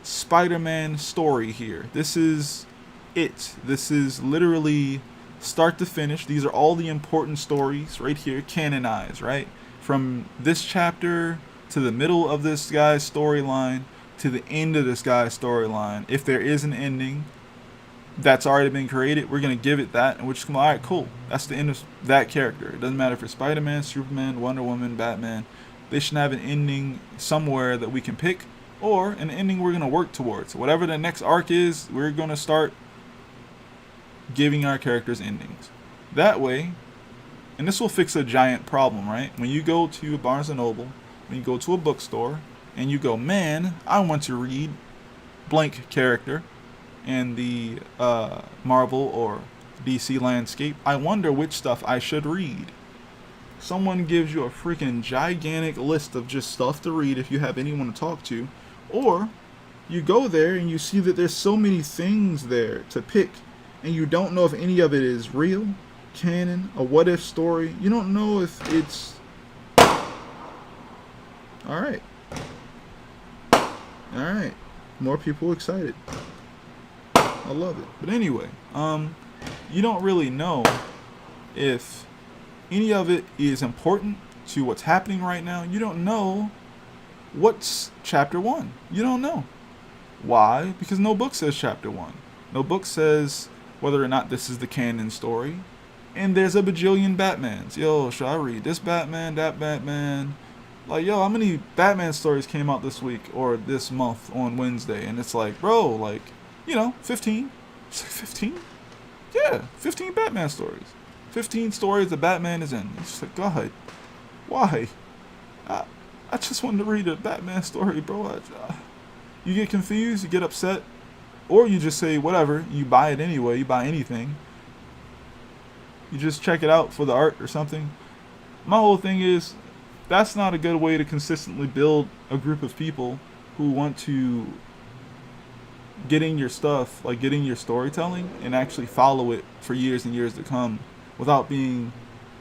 Spider-Man story here. This is it. This is literally start to finish. These are all the important stories right here, canonized, right? From this chapter to the middle of this guy's storyline to the end of this guy's storyline. If there is an ending that's already been created, we're going to give it that, and we're just going to be like, alright, cool. That's the end of that character. It doesn't matter if it's Spider-Man, Superman, Wonder Woman, Batman. They should have an ending somewhere that we can pick, or an ending we're going to work towards. Whatever the next arc is, we're going to start giving our characters endings. That way, and this will fix a giant problem, right? When you go to Barnes & Noble, when you go to a bookstore, and you go, man, I want to read blank character in the Marvel or DC landscape. I wonder which stuff I should read. Someone gives you a freaking gigantic list of just stuff to read if you have anyone to talk to. Or you go there and you see that there's so many things there to pick, and you don't know if any of it is real, canon, a what if story. You don't know if it's... Alright. Alright. More people excited. I love it. But anyway, you don't really know if any of it is important to what's happening right now. You don't know what's chapter 1. You don't know. Why? Because no book says chapter 1. No book says whether or not this is the canon story. And there's a bajillion Batmans. Yo, should I read this Batman, that Batman? Like, yo, how many Batman stories came out this week or this month on Wednesday? And it's like, bro, like, 15. 15? Yeah, 15 Batman stories. 15 stories the Batman is in. It's just like, God, why? I just wanted to read a Batman story, bro. You get confused, you get upset, or you just say whatever, you buy it anyway, you buy anything. You just check it out for the art or something. My whole thing is, that's not a good way to consistently build a group of people who want to get in your stuff, like get in your storytelling and actually follow it for years and years to come without being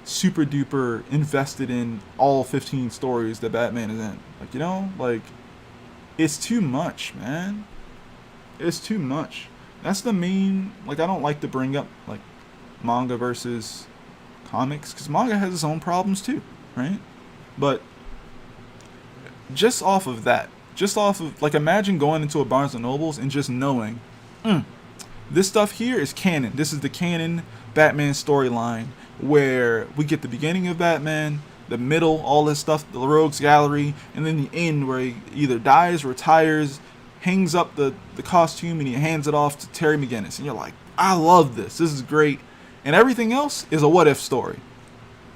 super duper invested in all 15 stories that Batman is in. Like, it's too much, man. It's too much. That's the main, I don't like to bring up, manga versus comics, because manga has its own problems too, right? But just off of that, imagine going into a Barnes & Nobles and just knowing, this stuff here is canon. This is the canon Batman storyline, where we get the beginning of Batman, the middle, all this stuff, the Rogues Gallery, and then the end where he either dies, retires, hangs up the costume, and he hands it off to Terry McGinnis. And you're like, I love this. This is great. And everything else is a what-if story.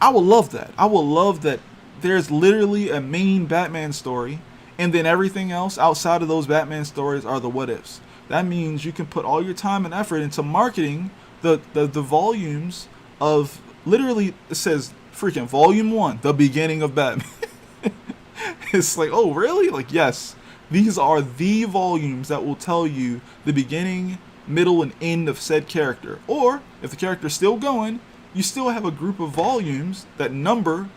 I would love that. I would love that there's literally a main Batman story, and then everything else outside of those Batman stories are the what-ifs. That means you can put all your time and effort into marketing the volumes of, literally, it says freaking volume 1, the beginning of Batman. It's like, oh, really? Like, yes, these are the volumes that will tell you the beginning, middle, and end of said character. Or, if the character's still going, you still have a group of volumes that number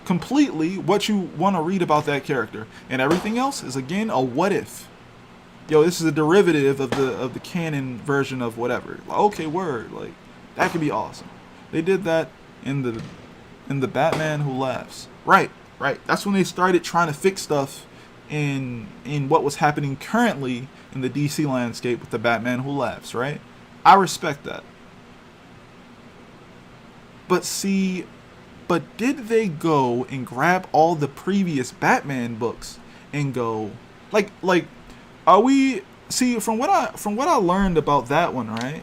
completely what you want to read about that character. And everything else is, again, a what-if. Yo, this is a derivative of the canon version of whatever. Like, okay, word. Like, that could be awesome. They did that in the Batman Who Laughs. Right. That's when they started trying to fix stuff in what was happening currently in the DC landscape with the Batman Who Laughs, right? I respect that. But did they go and grab all the previous Batman books and go are we from what I learned about that one, right?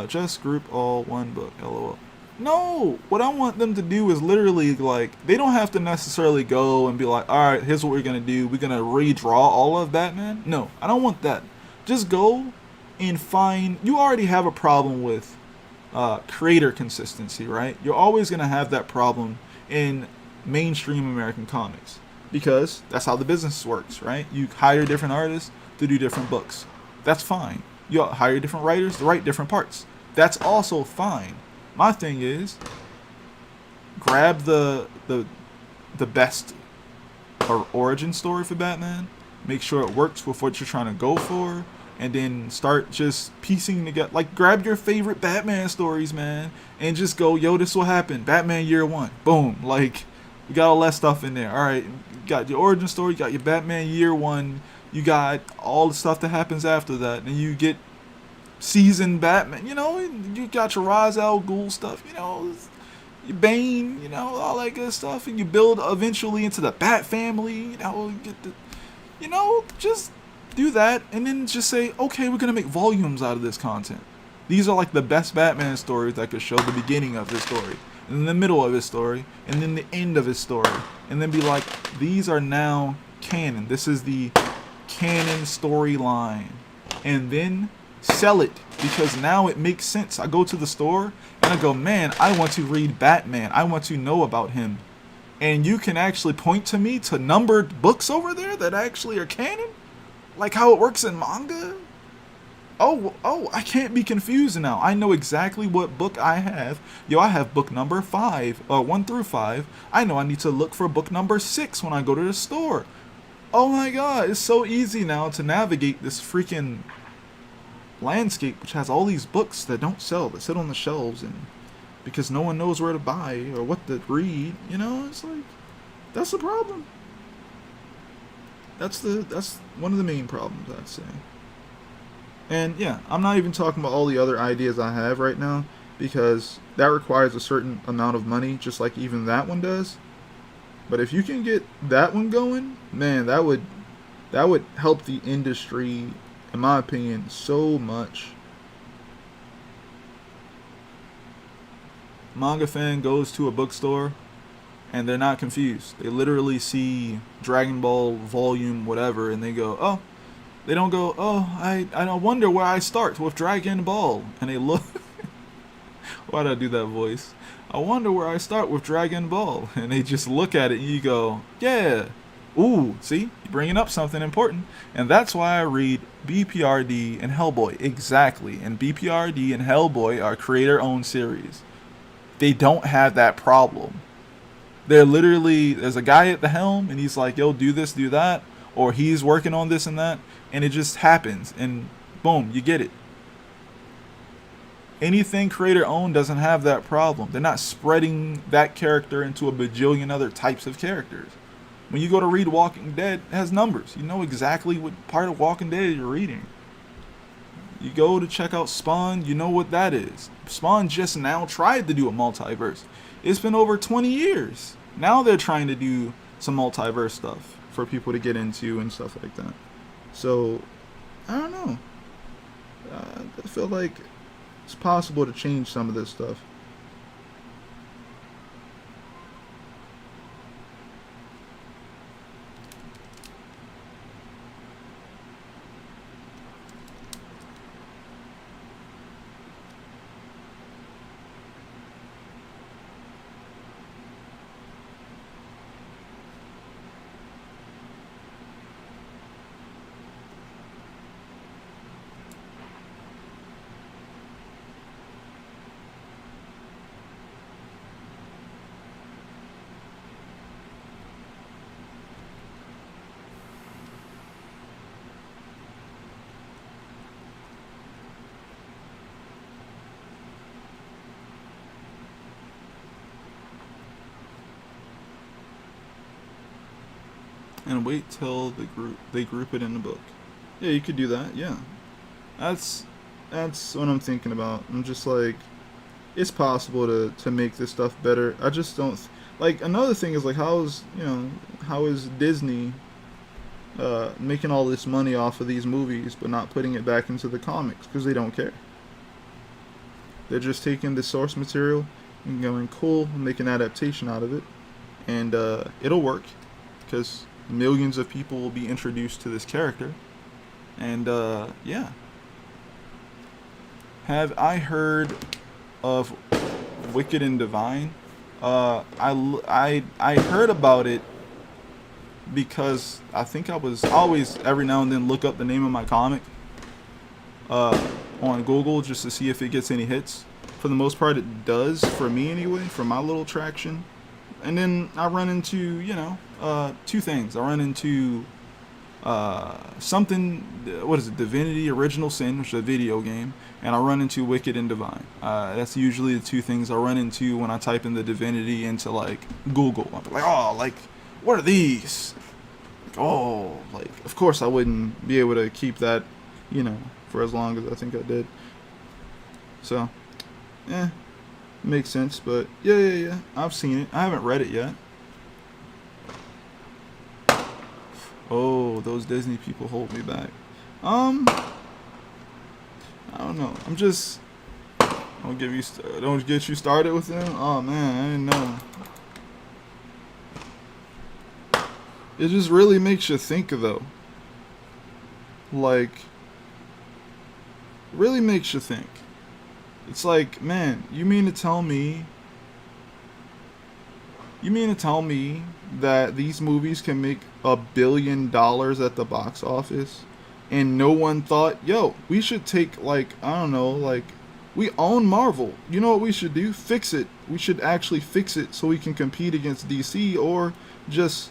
Just group all one book, LOL. No, what I want them to do is literally, they don't have to necessarily go and be like, alright, here's what we're going to do. We're going to redraw all of Batman. No, I don't want that. Just go and find, you already have a problem with creator consistency, right? You're always going to have that problem in mainstream American comics. because that's how the business works, right? You hire different artists to do different books. That's fine. You hire different writers to write different parts. That's also fine. My thing is, grab the best or origin story for Batman, make sure it works with what you're trying to go for, and then start just piecing together. Like, grab your favorite Batman stories, man, and just go, yo, this will happen. Batman Year One, boom. Like, you got all that stuff in there. All right, you got your origin story, you got your Batman Year One, you got all the stuff that happens after that, and you get seasoned Batman. You know, you got your Ra's al Ghul stuff. You know, your Bane. You know, all that good stuff, and you build eventually into the Bat family. You know, you get the, you know, just do that, and then just say, okay, we're gonna make volumes out of this content. These are like the best Batman stories that could show the beginning of his story, and then the middle of his story, and then the end of his story, and then be like, these are now canon. This is the canon storyline, and then sell it, because now it makes sense. I go to the store and I go, man, I want to read Batman. I want to know about him. And you can actually point to me to numbered books over there that actually are canon, like how it works in manga. Oh, I can't be confused now. I know exactly what book I have. Yo, I have book number 5, 1 through 5. I know I need to look for book number 6 when I go to the store. Oh my god, it's so easy now to navigate this freaking landscape, which has all these books that don't sell, that sit on the shelves, and because no one knows where to buy or what to read. You know, it's like, that's the problem. That's one of the main problems, I'd say. And yeah, I'm not even talking about all the other ideas I have right now, because that requires a certain amount of money, just like even that one does. But if you can get that one going, man, that would help the industry, in my opinion, so much. Manga fan goes to a bookstore and they're not confused. They literally see Dragon Ball volume whatever and they go, oh, they don't go, oh, I don't wonder where I start with Dragon Ball. And they look, why did I do that voice? I wonder where I start with Dragon Ball. And they just look at it and you go, yeah. Ooh, see? You're bringing up something important. And that's why I read BPRD and Hellboy. Exactly. And BPRD and Hellboy are creator-owned series. They don't have that problem. They're literally, there's a guy at the helm and he's like, yo, do this, do that. Or he's working on this and that. And it just happens. And boom, you get it. Anything creator-owned doesn't have that problem. They're not spreading that character into a bajillion other types of characters. When you go to read Walking Dead, it has numbers. You know exactly what part of Walking Dead you're reading. You go to check out Spawn, you know what that is. Spawn just now tried to do a multiverse. It's been over 20 years. Now they're trying to do some multiverse stuff for people to get into and stuff like that. So, I don't know. I feel like it's possible to change some of this stuff. And wait till they group it in the book. Yeah, you could do that. Yeah, that's what I'm thinking about. I'm just like, it's possible to make this stuff better. I just don't like. Another thing is like, how is Disney making all this money off of these movies but not putting it back into the comics? Because they don't care. They're just taking the source material and going, cool, make an adaptation out of it, and it'll work because millions of people will be introduced to this character. And yeah. Have I heard of Wicked and Divine? I heard about it because I think I was always every now and then look up the name of my comic on Google just to see if it gets any hits. For the most part, it does for me anyway, for my little traction. And then I run into, two things. I run into something, what is it, Divinity Original Sin, which is a video game, and I run into Wicked and Divine. That's usually the two things I run into when I type in the Divinity into, like, Google. I'm like, oh, like, what are these? Like, oh, like, of course I wouldn't be able to keep that, for as long as I think I did. So, makes sense, but yeah, I've seen it. I haven't read it yet. Oh, those Disney people hold me back. I don't know. Don't get you started with them. Oh man, I didn't know. It just really makes you think though. Like, really makes you think. It's like, man, you mean to tell me that these movies can make $1 billion at the box office and no one thought, yo, we should take, like, I don't know, like, we own Marvel. You know what we should do? Fix it. We should actually fix it so we can compete against DC, or just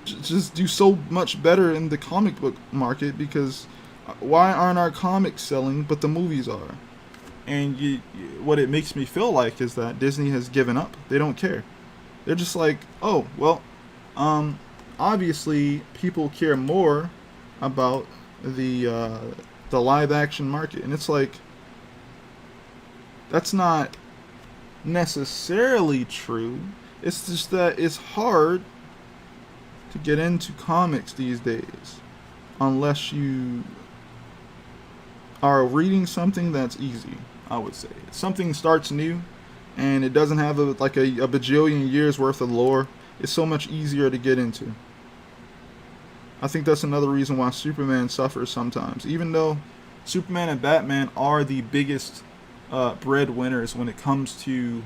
do so much better in the comic book market, because why aren't our comics selling but the movies are? And what it makes me feel like is that Disney has given up. They don't care. They're just like, oh, well, obviously people care more about the live action market. And it's like, that's not necessarily true. It's just that it's hard to get into comics these days unless you are reading something that's easy, I would say. Something starts new and it doesn't have a bajillion years worth of lore. It's so much easier to get into. I think that's another reason why Superman suffers sometimes. Even though Superman and Batman are the biggest breadwinners when it comes to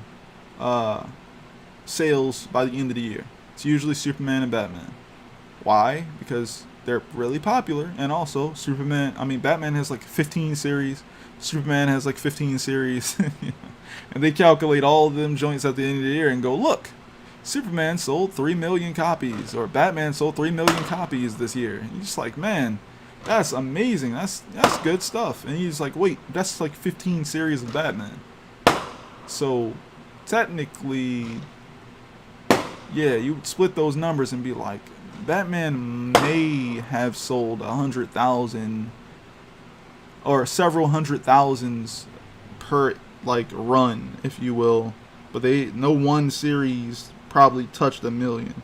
sales by the end of the year. It's usually Superman and Batman. Why? Because they're really popular, and also Batman has like 15 series, Superman has like 15 series, and they calculate all of them joints at the end of the year and go, look, Superman sold 3 million copies, or Batman sold 3 million copies this year. And you're just like, man, that's amazing, that's good stuff. And he's like, wait, that's like 15 series of Batman. So technically, yeah, you would split those numbers and be like, Batman may have sold 100,000 or several hundred thousands per like run, if you will, but no one series probably touched 1 million,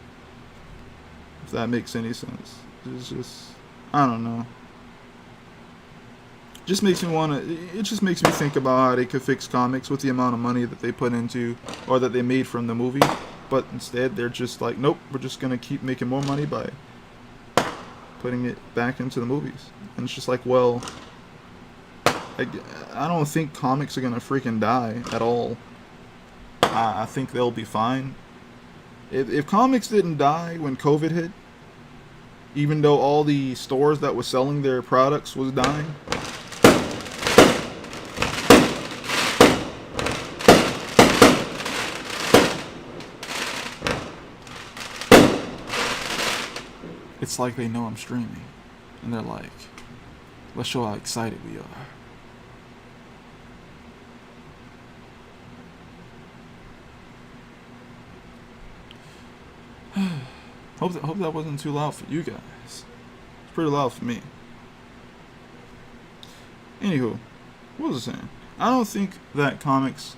if that makes any sense. It's just, I don't know. It just makes me think about how they could fix comics with the amount of money that they put into, or that they made from the movie. But instead, they're just like, nope, we're just going to keep making more money by putting it back into the movies. And it's just like, well, I don't think comics are going to freaking die at all. I think they'll be fine. If comics didn't die when COVID hit, even though all the stores that were selling their products was dying, it's like they know I'm streaming, and they're like, let's show how excited we are. Hope that wasn't too loud for you guys. It's pretty loud for me. Anywho, what was I saying? I don't think that comics...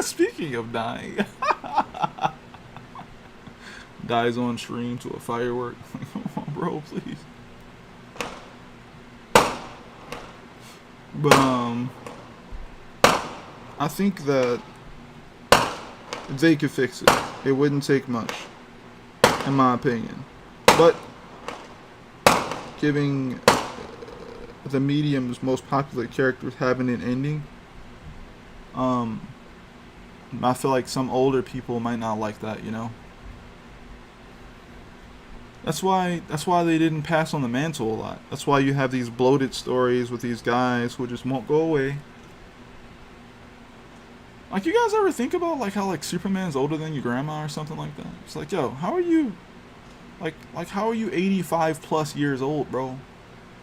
Speaking of dying... dies on stream to a firework. Come on, bro, please. But I think that they could fix it. It wouldn't take much, in my opinion. But giving the medium's most popular characters having an ending, I feel like some older people might not like that, you know? That's why they didn't pass on the mantle a lot. That's why you have these bloated stories with these guys who just won't go away. Like, you guys ever think about like how like Superman's older than your grandma or something like that? It's like, yo, how are you how are you 85 plus years old, bro?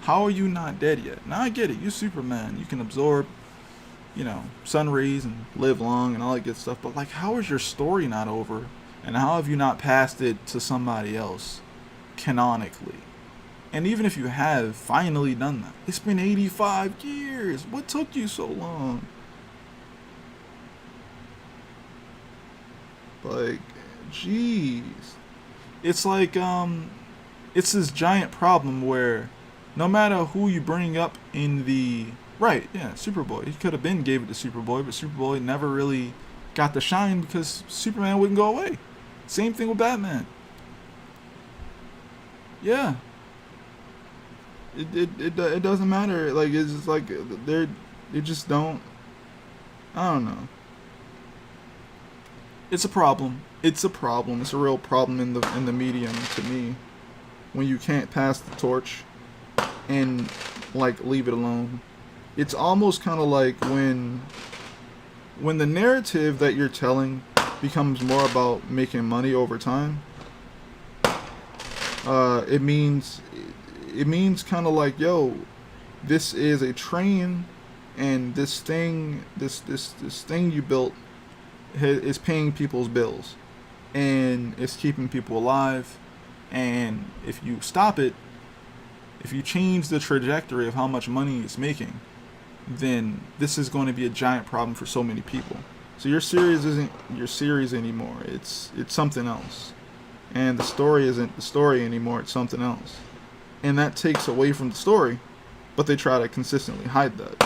How are you not dead yet? Now I get it, you Superman, you can absorb, sun rays and live long and all that good stuff, but like, how is your story not over? And how have you not passed it to somebody else canonically? And even if you have finally done that, it's been 85 years. What took you so long? Like, jeez. It's like, it's this giant problem where no matter who you bring up in the, right, yeah, Superboy. He could have been gave it to Superboy, but Superboy never really got the shine because Superman wouldn't go away. Same thing with Batman. Yeah. It doesn't matter. Like, it's just like, they just don't, I don't know. It's a problem. It's a problem. It's a real problem in the medium to me. When you can't pass the torch and like leave it alone. It's almost kind of like when the narrative that you're telling becomes more about making money over time. It means kind of like, yo, this is a train, and this thing you built is paying people's bills, and it's keeping people alive. And if you stop it, if you change the trajectory of how much money it's making, then this is going to be a giant problem for so many people. So your series isn't your series anymore. It's something else. And the story isn't the story anymore. It's something else. And that takes away from the story, but they try to consistently hide that.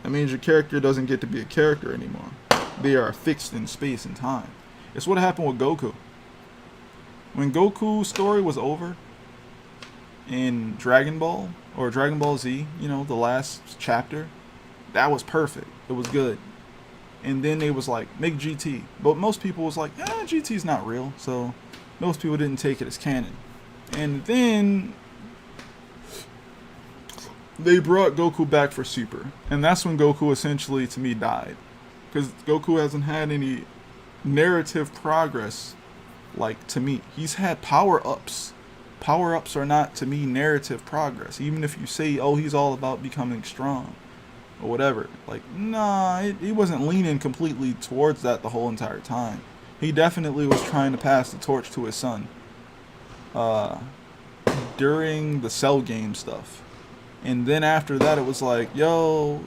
That means your character doesn't get to be a character anymore. They are fixed in space and time. It's what happened with Goku. When Goku's story was over in Dragon Ball, or Dragon Ball Z, the last chapter, that was perfect. It was good. And then they was like, make GT. But most people was like, GT's not real. So most people didn't take it as canon. And then they brought Goku back for Super. And that's when Goku essentially, to me, died. Because Goku hasn't had any narrative progress, like, to me. He's had power-ups. Power-ups are not, to me, narrative progress. Even if you say, oh, he's all about becoming strong, or whatever. Like, nah, he wasn't leaning completely towards that the whole entire time. He definitely was trying to pass the torch to his son. During the Cell game stuff. And then after that, it was like, yo,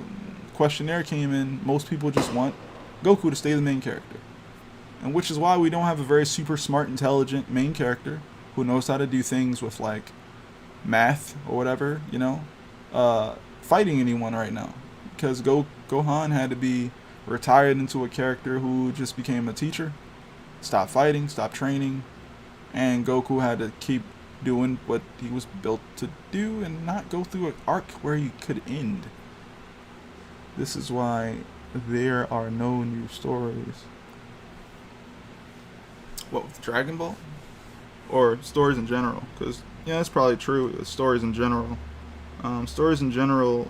questionnaire came in. Most people just want Goku to stay the main character. And which is why we don't have a very super smart, intelligent main character who knows how to do things with, like, math or whatever, fighting anyone right now. Because Gohan had to be retired into a character who just became a teacher. Stop fighting, stop training. And Goku had to keep doing what he was built to do and not go through an arc where he could end. This is why there are no new stories. What, with Dragon Ball? Or stories in general? Because, yeah, that's probably true. Stories in general. Stories in general,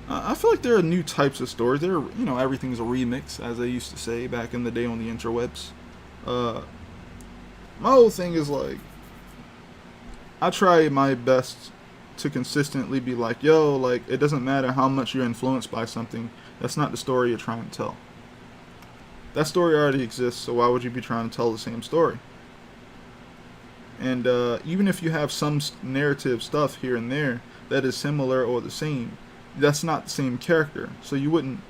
I feel like there are new types of stories. Everything's a remix, as they used to say back in the day on the interwebs. My whole thing is, like, I try my best to consistently be like, yo, like, it doesn't matter how much you're influenced by something. That's not the story you're trying to tell. That story already exists, so why would you be trying to tell the same story? And even if you have some narrative stuff here and there that is similar or the same, that's not the same character. So you wouldn't,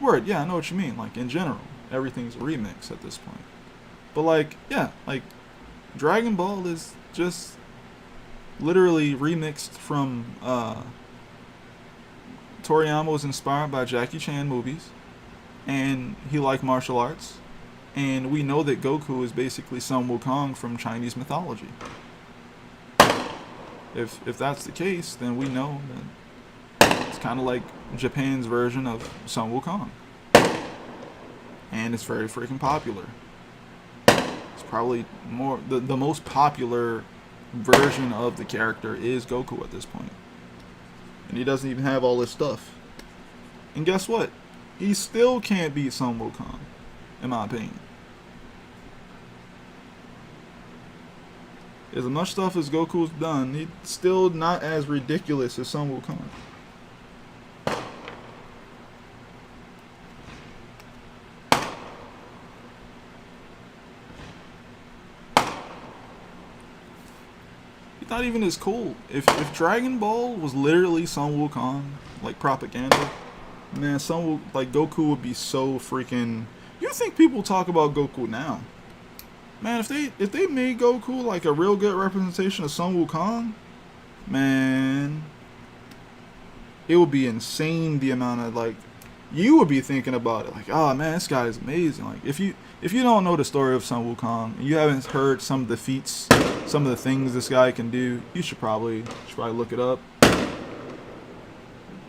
word, yeah, I know what you mean. Like, in general, everything's a remix at this point. But, like, yeah, like, Dragon Ball is just literally remixed from, Toriyama was inspired by Jackie Chan movies, and he liked martial arts, and we know that Goku is basically Sun Wukong from Chinese mythology. If that's the case, then we know that it's kind of like Japan's version of Sun Wukong, and it's very freaking popular. probably the most popular version of the character is Goku at this point. And he doesn't even have all this stuff. And guess what? He still can't beat Sun Wukong, in my opinion. As much stuff as Goku's done, he's still not as ridiculous as Sun Wukong. He's not even as cool. If Dragon Ball was literally Sun Wukong, like propaganda, man, like Goku would be so freaking. You think people talk about Goku now? Man, if they made Goku like a real good representation of Sun Wukong, man, it would be insane the amount of like you would be thinking about it. Like, oh man, this guy is amazing. Like if you don't know the story of Sun Wukong, you haven't heard some of the feats, some of the things this guy can do, you should probably look it up.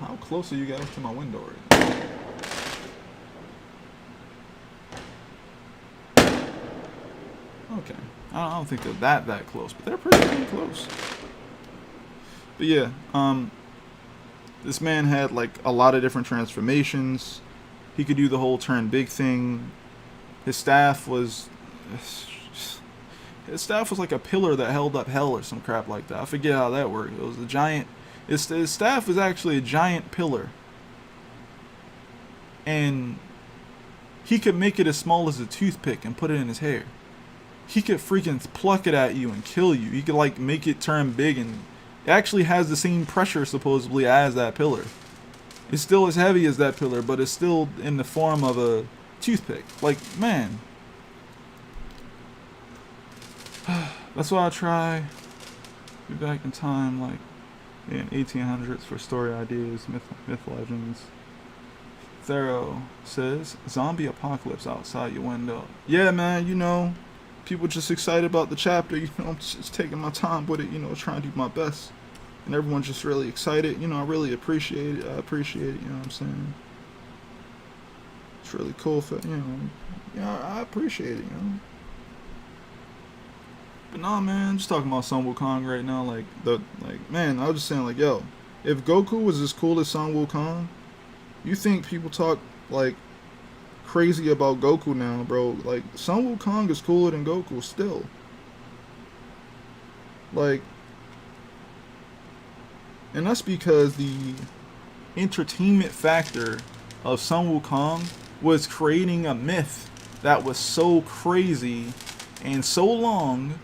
How close are you guys to my window right now? Okay, I don't think they're that close, but they're pretty close. But yeah, this man had like a lot of different transformations. He could do the whole turn big thing. His staff was like a pillar that held up hell or some crap like that. I forget how that worked. It was a giant. His staff was actually a giant pillar, and he could make it as small as a toothpick and put it in his hair. He could freaking pluck it at you and kill you. He could like make it turn big, and it actually has the same pressure supposedly as that pillar. It's still as heavy as that pillar, but it's still in the form of a toothpick. Like, man, that's why I try be back in time, like in 1800s for story ideas, myth legends. Thero says, zombie apocalypse outside your window. Yeah, man, you know, people just excited about the chapter, you know, I'm just taking my time with it, you know, trying to do my best. And everyone's just really excited, you know, I really appreciate it, you know what I'm saying? It's really cool for, you know, I appreciate it, you know? But nah, man, I'm just talking about Sun Wukong right now, man, I was just saying, like, yo, if Goku was as cool as Sun Wukong, you think people talk, like, crazy about Goku now, bro? Like, Sun Wukong is cooler than Goku still. Like, and that's because the entertainment factor of Sun Wukong was creating a myth that was so crazy and so long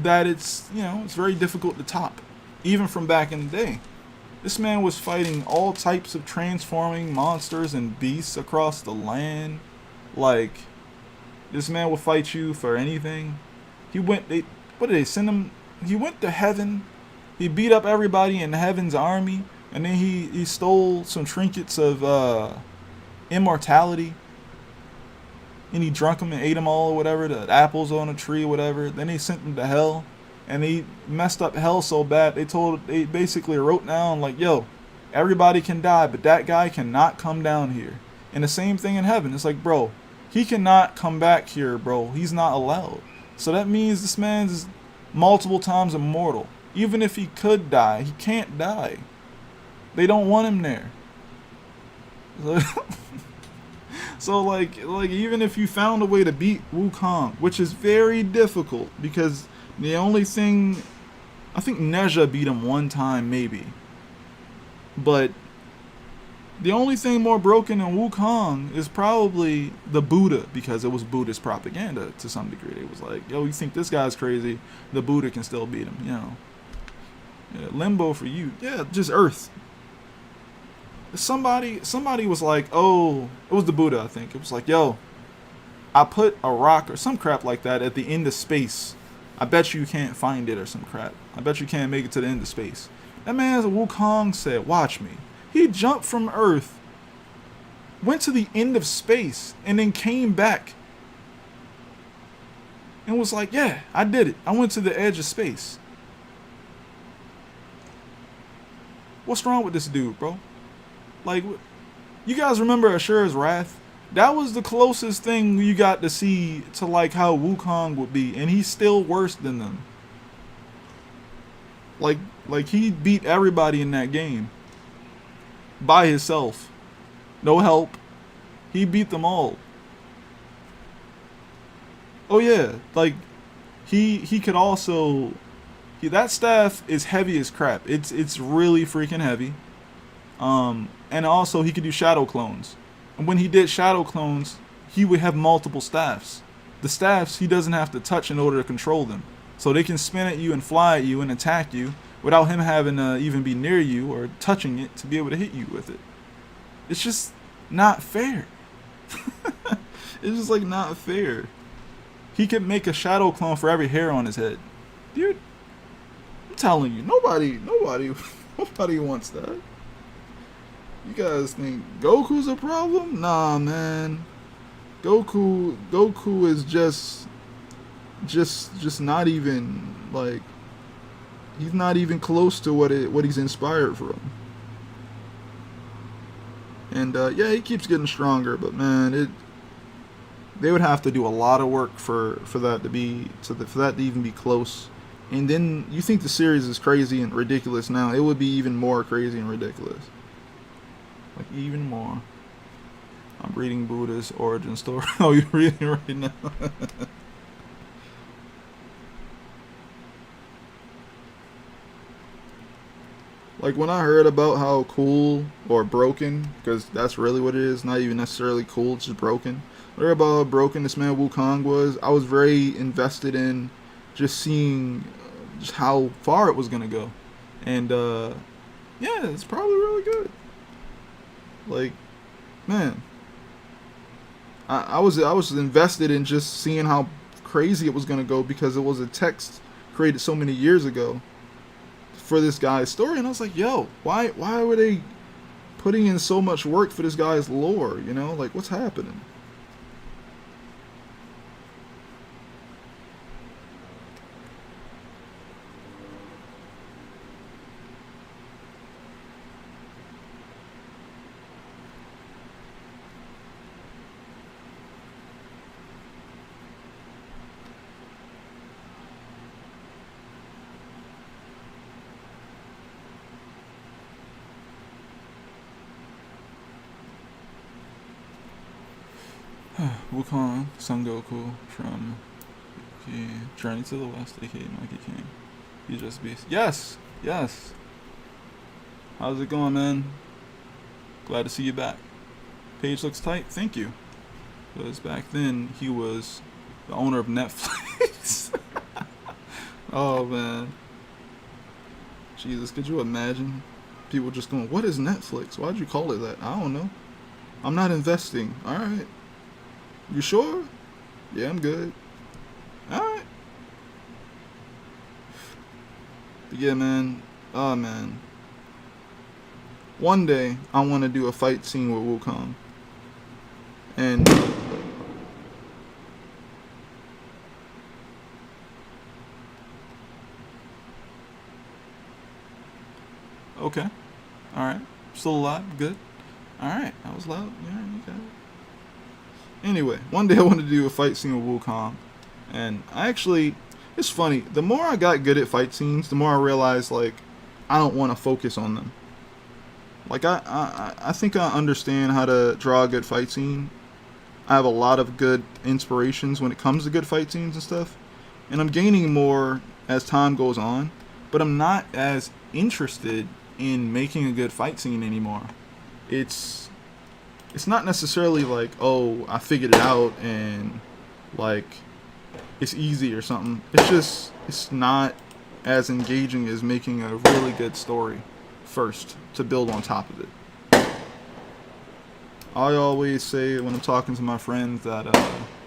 that it's, you know, it's very difficult to top, even from back in the day. This man was fighting all types of transforming monsters and beasts across the land. Like, this man will fight you for anything. What did they send him? He went to heaven. He beat up everybody in heaven's army, and then he stole some trinkets of immortality, and he drunk them and ate them all or whatever, the apples on a tree or whatever. Then they sent him to hell, and he messed up hell so bad, they basically wrote down, like, yo, everybody can die, but that guy cannot come down here. And the same thing in heaven. It's like, bro, he cannot come back here, bro. He's not allowed. So that means this man's multiple times immortal. Even if he could die, he can't die. They don't want him there. So like even if you found a way to beat Wukong, which is very difficult, because the only thing, I think Neja beat him one time maybe, but the only thing more broken than Wukong is probably the Buddha, because it was Buddhist propaganda to some degree. It was like, yo, you think this guy's crazy, the Buddha can still beat him, you know. Yeah, limbo for you. Yeah, just Earth. Somebody was like, oh, it was the Buddha, I think. It was like, yo, I put a rock or some crap like that at the end of space. I bet you can't find it or some crap. I bet you can't make it to the end of space. That man, Wukong, said, watch me. He jumped from Earth, went to the end of space, and then came back and was like, yeah, I did it. I went to the edge of space. What's wrong with this dude, bro? Like, you guys remember Ashura's Wrath? That was the closest thing you got to see to like how Wukong would be, and he's still worse than them. Like like he beat everybody in that game by himself. No help. He beat them all. Oh yeah, like he could also that staff is heavy as crap. It's really freaking heavy. And also he could do shadow clones. And when he did shadow clones, he would have multiple staffs. The staffs he doesn't have to touch in order to control them. So they can spin at you and fly at you and attack you without him having to even be near you or touching it to be able to hit you with it. It's just not fair. It's just like not fair. He could make a shadow clone for every hair on his head. Dude, I'm telling you, nobody wants that. You guys think Goku's a problem? Nah, man. Goku is just not even like he's not even close to what he's inspired from. And yeah, he keeps getting stronger, but man, they would have to do a lot of work for that to even be close. And then you think the series is crazy and ridiculous now, it would be even more crazy and ridiculous. Like even more. I'm reading Buddha's origin story. Oh, you're reading it right now. Like when I heard about how cool or broken, because that's really what it is, not even necessarily cool, it's just broken. I heard about how broken this man Wukong was. I was very invested in just seeing just how far it was gonna go, and yeah, it's probably really good. Like, man, I was invested in just seeing how crazy it was gonna go because it was a text created so many years ago for this guy's story, and I was like, yo, why were they putting in so much work for this guy's lore? You know, like what's happening? Wukong, Son Goku from Journey to the West, aka Monkey King. He's just beast. Yes, yes. How's it going, man? Glad to see you back. Page looks tight. Thank you. Because back then he was the owner of Netflix. Oh man. Jesus, could you imagine? People just going, what is Netflix? Why'd you call it that? I don't know. I'm not investing. Alright. You sure? Yeah, I'm good. Alright. But yeah, man. Oh, man. One day, I want to do a fight scene with Wukong. And... okay. Alright. Still alive. Good. Alright. That was loud. Yeah, okay. Anyway, one day I wanted to do a fight scene with Wukong, and it's funny, the more I got good at fight scenes, the more I realized, like, I don't want to focus on them. Like, I think I understand how to draw a good fight scene. I have a lot of good inspirations when it comes to good fight scenes and stuff, and I'm gaining more as time goes on, but I'm not as interested in making a good fight scene anymore. It's not necessarily like, oh, I figured it out and like it's easy or something. It's not as engaging as making a really good story first to build on top of it. I always say when I'm talking to my friends that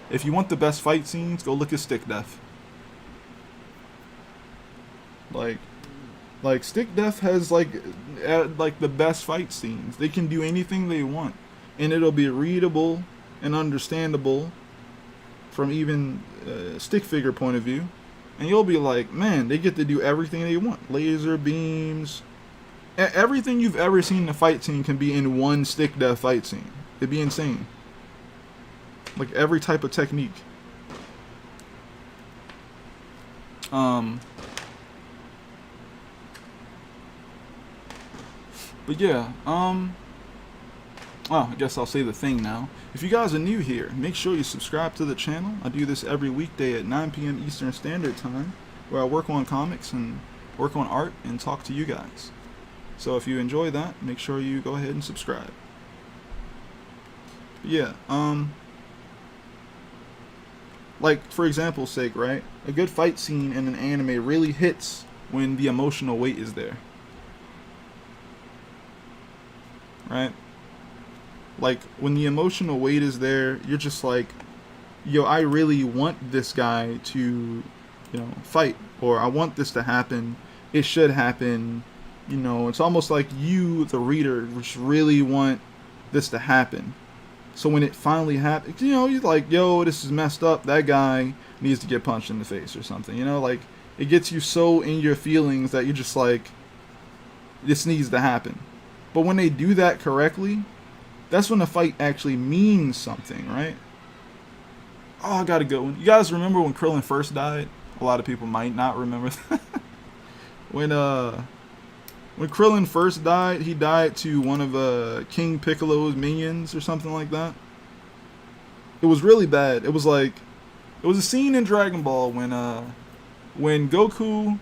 if you want the best fight scenes, go look at Stick Death. Like Stick Death has like the best fight scenes. They can do anything they want, and it'll be readable and understandable from even a stick figure point of view. And you'll be like, man, they get to do everything they want. Laser beams. Everything you've ever seen in a fight scene can be in one Stick Death fight scene. It'd be insane. like every type of technique. But yeah, oh, I guess I'll say the thing now. If you guys are new here, make sure you subscribe to the channel. I do this every weekday at 9 p.m. Eastern Standard Time, where I work on comics and work on art and talk to you guys. So if you enjoy that, make sure you go ahead and subscribe. But yeah, like for example's sake, right? A good fight scene in an anime really hits when the emotional weight is there. Right? Like when the emotional weight is there, you're just like, yo, I really want this guy to, you know, fight, or I want this to happen. It should happen. You know, it's almost like you, the reader, just really want this to happen. So when it finally happens, you know, you're like, yo, this is messed up. That guy needs to get punched in the face or something. You know, like it gets you so in your feelings that you're just like, this needs to happen. But when they do that correctly, that's when the fight actually means something, right? Oh, I got a good one. You guys remember when Krillin first died? A lot of people might not remember that. When Krillin first died, he died to one of King Piccolo's minions or something like that. It was really bad. It was like, it was a scene in Dragon Ball when Goku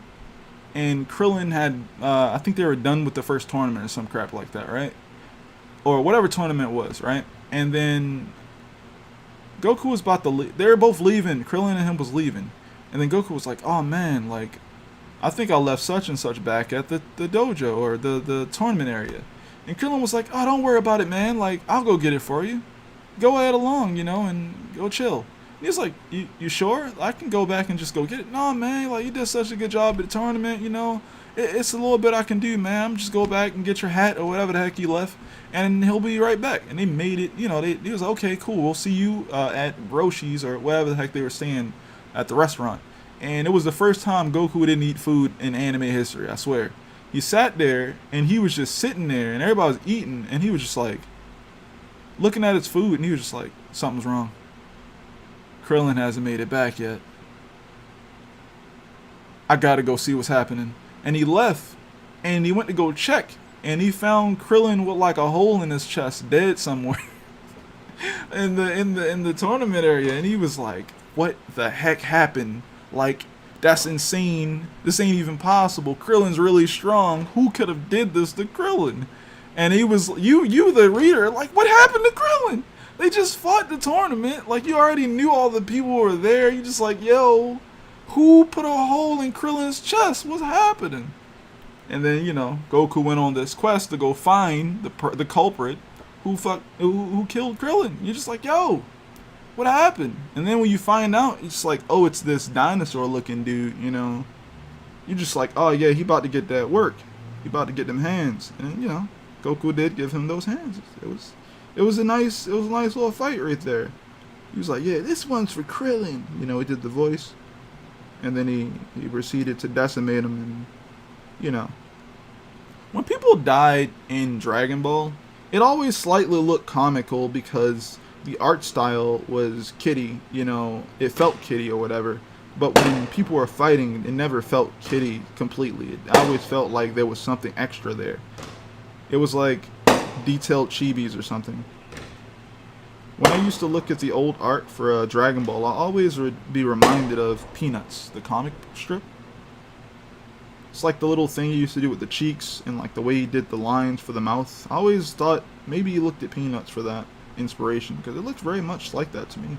and Krillin had, I think they were done with the first tournament or some crap like that, right? Or whatever tournament it was, right? And then Goku was about to leave. They were both leaving. Krillin and him was leaving. And then Goku was like, oh man, like, I think I left such and such back at the dojo or the tournament area. And Krillin was like, oh, don't worry about it, man. Like, I'll go get it for you. Go ahead along, you know, and go chill. And he's like, you sure? I can go back and just go get it. No, man, like, you did such a good job at the tournament, you know. It's a little bit I can do, man. Just go back and get your hat or whatever the heck you left, and he'll be right back. And they made it, you know, he was like, okay, cool. We'll see you at Roshi's or whatever the heck they were staying at the restaurant. And it was the first time Goku didn't eat food in anime history, I swear. He sat there, and he was just sitting there, and everybody was eating, and he was just like, looking at his food, and he was just like, something's wrong. Krillin hasn't made it back yet. I gotta go see what's happening. And he left, and he went to go check, and he found Krillin with like a hole in his chest, dead somewhere. in the tournament area, and he was like, what the heck happened? Like, that's insane. This ain't even possible. Krillin's really strong. Who could have did this to Krillin? And he was, you the reader, like, what happened to Krillin? They just fought the tournament. Like, you already knew all the people were there. You just like, yo, who put a hole in Krillin's chest? What's happening? And then, you know, Goku went on this quest to go find the culprit who killed Krillin. You're just like, yo, what happened? And then when you find out, it's like, oh, it's this dinosaur looking dude, you know. You're just like, oh yeah, he about to get that work. He about to get them hands. And you know, Goku did give him those hands. It was a nice little fight right there. He was like, yeah, this one's for Krillin. You know, he did the voice. And then he proceeded to decimate him, and you know. When people died in Dragon Ball, it always slightly looked comical because the art style was kiddie, you know, it felt kiddie or whatever. But when people were fighting, it never felt kiddie completely. It always felt like there was something extra there. It was like detailed chibis or something. When I used to look at the old art for Dragon Ball, I always would be reminded of Peanuts, the comic strip. It's like the little thing he used to do with the cheeks and like the way he did the lines for the mouth. I always thought maybe he looked at Peanuts for that inspiration, because it looks very much like that to me.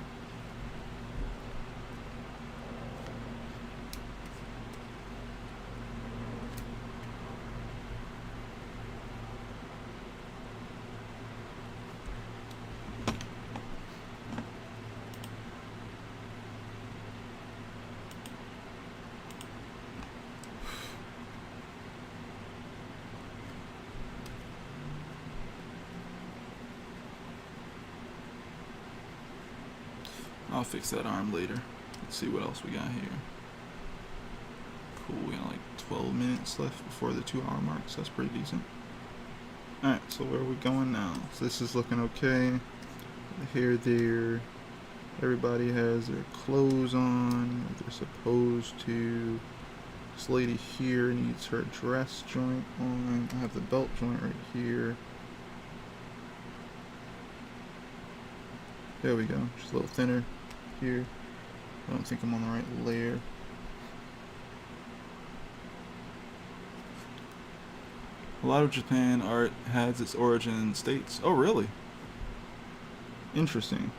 I'll fix that arm later. Let's see what else we got here. Cool, we got like 12 minutes left before the 2-hour mark, so that's pretty decent. Alright, so where are we going now? So this is looking okay. The hair there. Everybody has their clothes on like they're supposed to. This lady here needs her dress joint on. I have the belt joint right here. There we go. Just a little thinner here. I don't think I'm on the right layer. A lot of Japan art has its origin in the States. Oh, really? Interesting.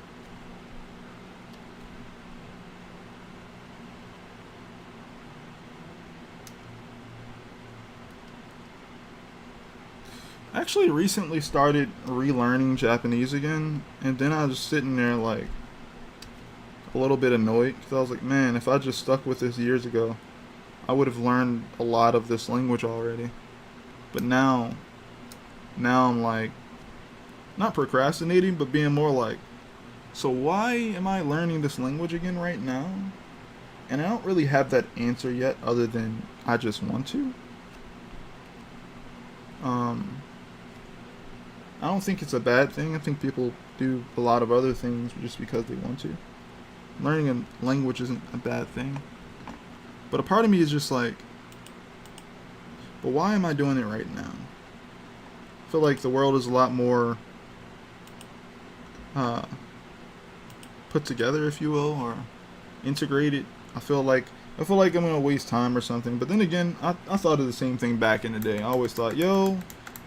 I actually recently started relearning Japanese again, and then I was sitting there like a little bit annoyed because I was like, man, if I just stuck with this years ago, I would have learned a lot of this language already. But now I'm like, not procrastinating, but being more like, so why am I learning this language again right now? And I don't really have that answer yet, other than I just want to. Um, I don't think it's a bad thing. I think people do a lot of other things just because they want to. Learning a language isn't a bad thing. But a part of me is just like, but why am I doing it right now? I feel like the world is a lot more put together, if you will, or integrated. I feel like I'm gonna waste time or something. But then again, I thought of the same thing back in the day. I always thought, yo,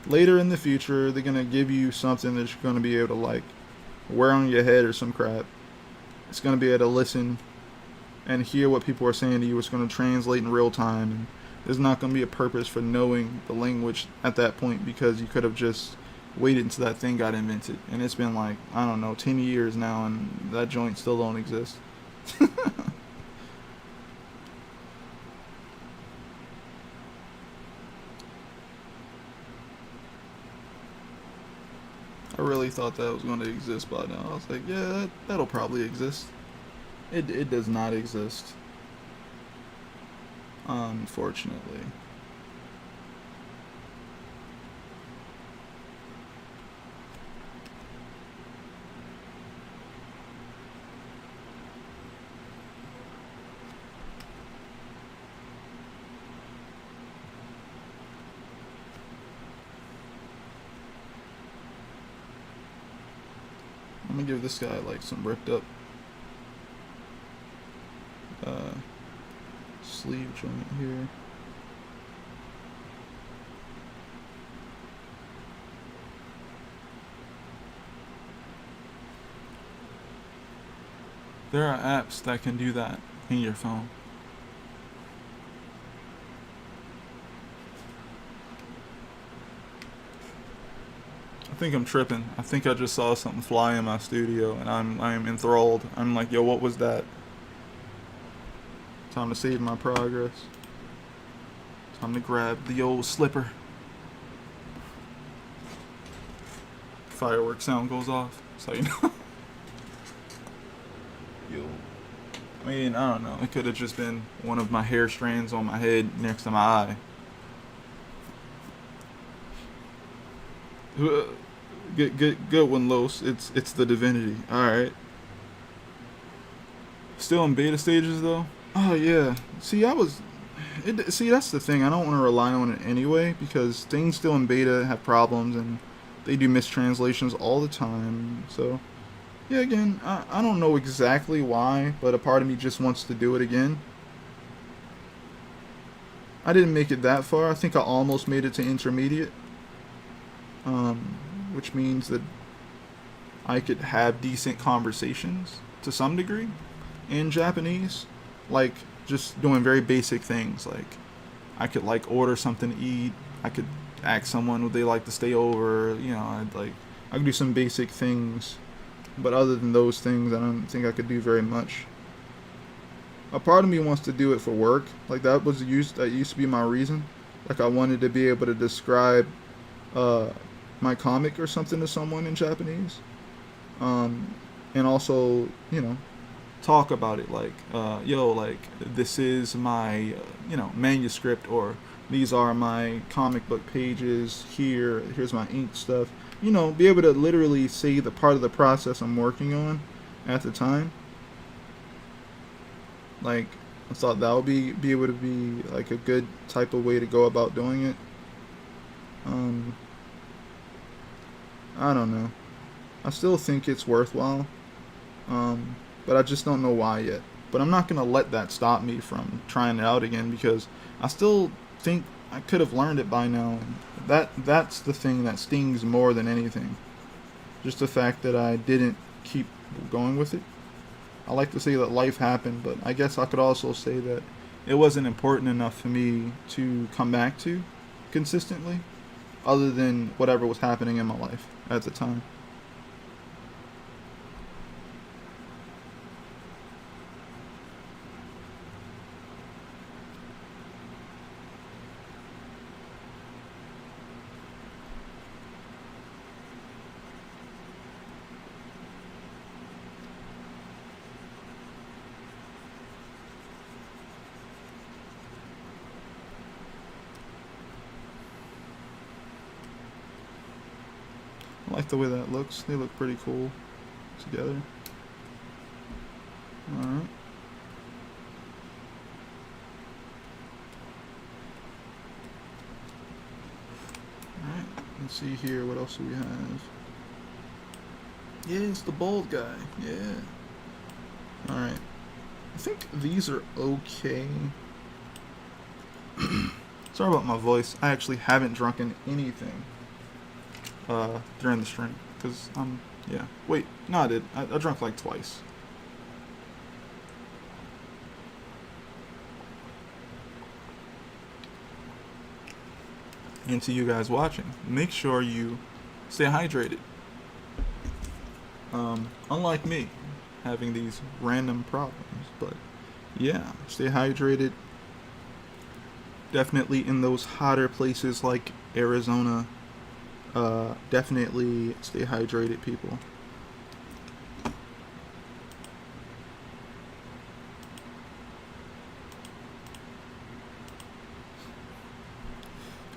later in the future, they're gonna give you something that you're gonna be able to like wear on your head or some crap. It's gonna be able to listen and hear what people are saying to you. It's gonna translate in real time, and there's not gonna be a purpose for knowing the language at that point because you could have just waited until that thing got invented. And it's been like, I don't know, 10 years now, and that joint still don't exist. I really thought that was going to exist by now. I was like, yeah, that'll probably exist. It does not exist, unfortunately. I'm gonna give this guy like some ripped up uh, sleeve joint here. There are apps that can do that in your phone. I think I'm tripping. I think I just saw something fly in my studio, and I'm enthralled. I'm like, yo, what was that? Time to save my progress. Time to grab the old slipper. Firework sound goes off, so you know. Yo. I mean, I don't know. It could have just been one of my hair strands on my head next to my eye. Good one, Los. It's the Divinity. All right. Still in beta stages though. Oh yeah. See, that's the thing. I don't want to rely on it anyway because things still in beta have problems and they do mistranslations all the time. So yeah, again, I don't know exactly why, but a part of me just wants to do it again. I didn't make it that far. I think I almost made it to intermediate. Which means that I could have decent conversations to some degree in Japanese, like just doing very basic things. Like I could like order something to eat. I could ask someone would they like to stay over. You know, I could do some basic things, but other than those things, I don't think I could do very much. A part of me wants to do it for work. Like that used to be my reason. Like I wanted to be able to describe my comic or something to someone in Japanese, and also talk about it like yo, like this is my manuscript, or these are my comic book pages, here's my ink stuff, be able to literally see the part of the process I'm working on at the time. Like, I thought that would be able to be like a good type of way to go about doing it. Um, I don't know. I still think it's worthwhile, but I just don't know why yet. But I'm not gonna let that stop me from trying it out again because I still think I could have learned it by now. And that's the thing that stings more than anything. Just the fact that I didn't keep going with it. I like to say that life happened, but I guess I could also say that it wasn't important enough for me to come back to consistently, other than whatever was happening in my life at the time. I like the way that looks. They look pretty cool together. Alright. Alright, let's see here. What else do we have? Yeah, it's the bald guy. Yeah. Alright. I think these are okay. Sorry about my voice. I actually haven't drunken anything during the stream. Because yeah. Wait, no, I did. I drank like twice. And to you guys watching, make sure you stay hydrated. Unlike me, having these random problems. But yeah, stay hydrated. Definitely in those hotter places like Arizona. Definitely stay hydrated, people. I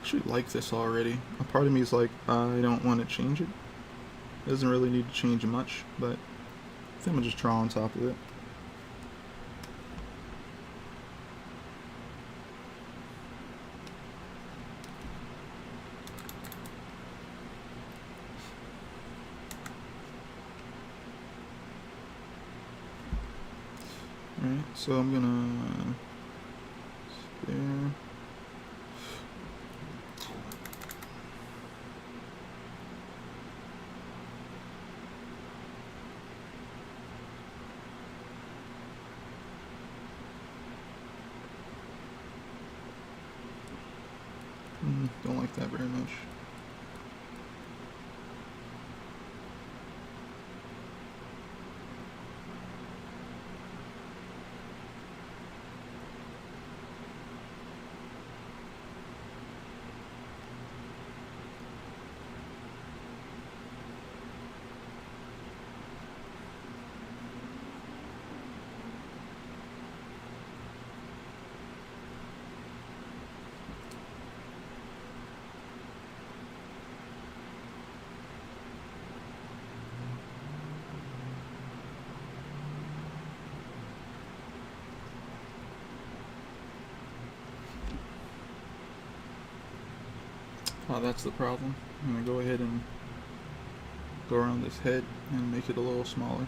actually like this already. A part of me is like, I don't want to change it. It doesn't really need to change much, but I think I'm gonna just draw on top of it. Alright, so I'm gonna spare. Don't like that very much. Oh, that's the problem. I'm gonna go ahead and go around this head and make it a little smaller.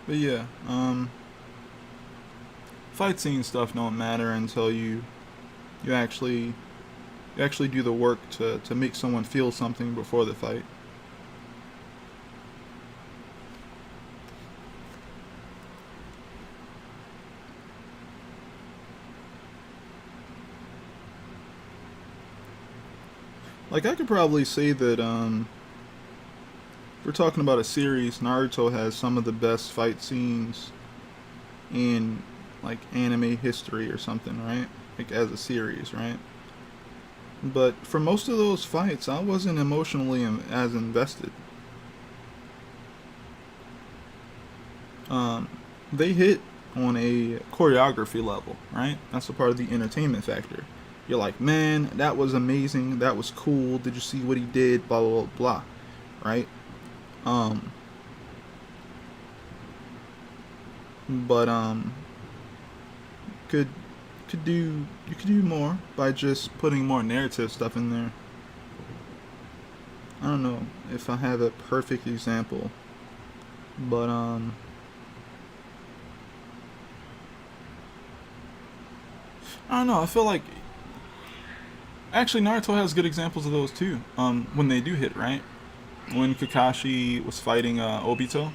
But yeah, fight scene stuff don't matter until you actually do the work to make someone feel something before the fight. Like I could probably say that we're talking about a series, Naruto has some of the best fight scenes in like anime history or something, right? Like as a series, right? But for most of those fights, I wasn't emotionally as invested. Um, they hit on a choreography level, right? That's a part of the entertainment factor. You're like, man, that was amazing. That was cool. Did you see what he did? Blah blah blah, right? Um, but could could do you could do more by just putting more narrative stuff in there. I don't know if I have a perfect example, but I don't know. I feel like actually Naruto has good examples of those too. When they do hit right, when Kakashi was fighting Obito,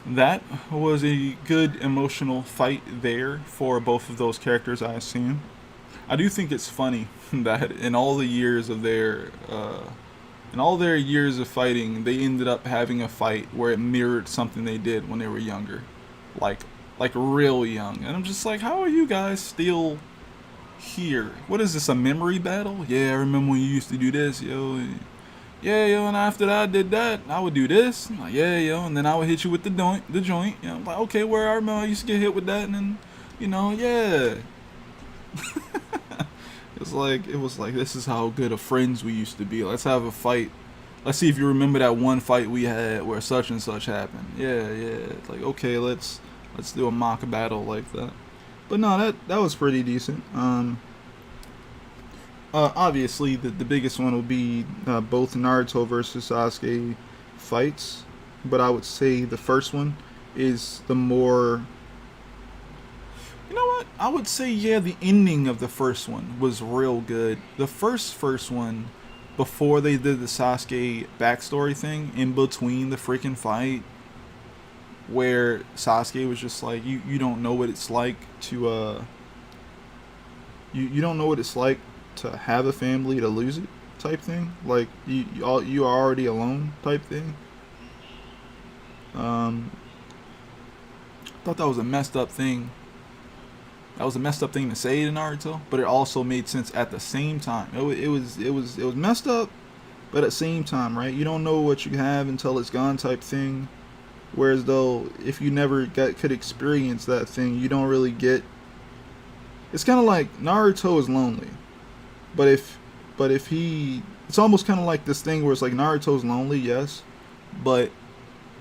that was a good emotional fight there for both of those characters, I assume. I do think it's funny that in all their years of fighting, they ended up having a fight where it mirrored something they did when they were younger, like like real young. And I'm just like, how are you guys still here? What is this, a memory battle? Yeah, I remember when you used to do this, yo. Yeah, yo, and after that I did that, I would do this. I'm like, yeah, yo, and then I would hit you with the joint. You know, I'm like, okay, where I remember I used to get hit with that, and then, yeah. It was like this is how good of friends we used to be. Let's have a fight. Let's see if you remember that one fight we had where such and such happened. Yeah, yeah. It's like, okay, let's do a mock battle like that. But no, that was pretty decent. Obviously, the biggest one will be both Naruto versus Sasuke fights, but I would say the first one is the more. You know what? I would say yeah, the ending of the first one was real good. The first one, before they did the Sasuke backstory thing, in between the freaking fight, where Sasuke was just like, you don't know what it's like to you don't know what it's like to have a family to lose it type thing. Like you are already alone type thing. Um, thought that was a messed up thing. That was a messed up thing to say to Naruto, but it also made sense at the same time. It was messed up, but at the same time, right? You don't know what you have until it's gone type thing. Whereas though, if you never could experience that thing, you don't really get. It's kind of like Naruto is lonely, but if he, it's almost kind of like this thing where it's like Naruto's lonely, yes, but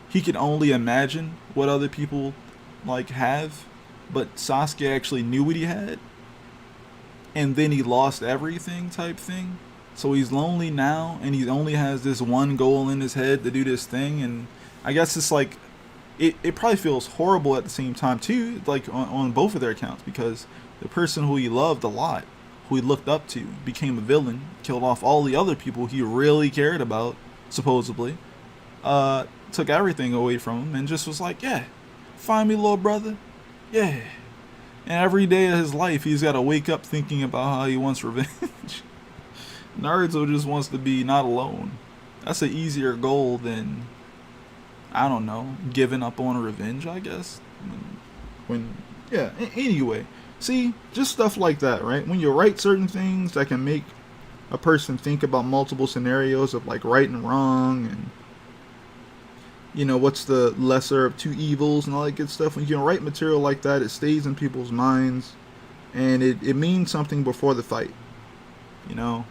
he can only imagine what other people like have. But Sasuke actually knew what he had, and then he lost everything type thing. So he's lonely now, and he only has this one goal in his head to do this thing. And I guess it's like, it probably feels horrible at the same time too, like on both of their accounts, because the person who he loved a lot, who he looked up to, became a villain, killed off all the other people he really cared about, supposedly, took everything away from him, and just was like, yeah, find me, little brother. Yeah. And every day of his life, he's got to wake up thinking about how he wants revenge. Naruto just wants to be not alone. That's an easier goal than, I don't know, giving up on revenge, I guess. Yeah, anyway. See, just stuff like that, right? When you write certain things that can make a person think about multiple scenarios of like right and wrong, and what's the lesser of two evils and all that good stuff. When you can write material like that, it stays in people's minds, and it means something before the fight, But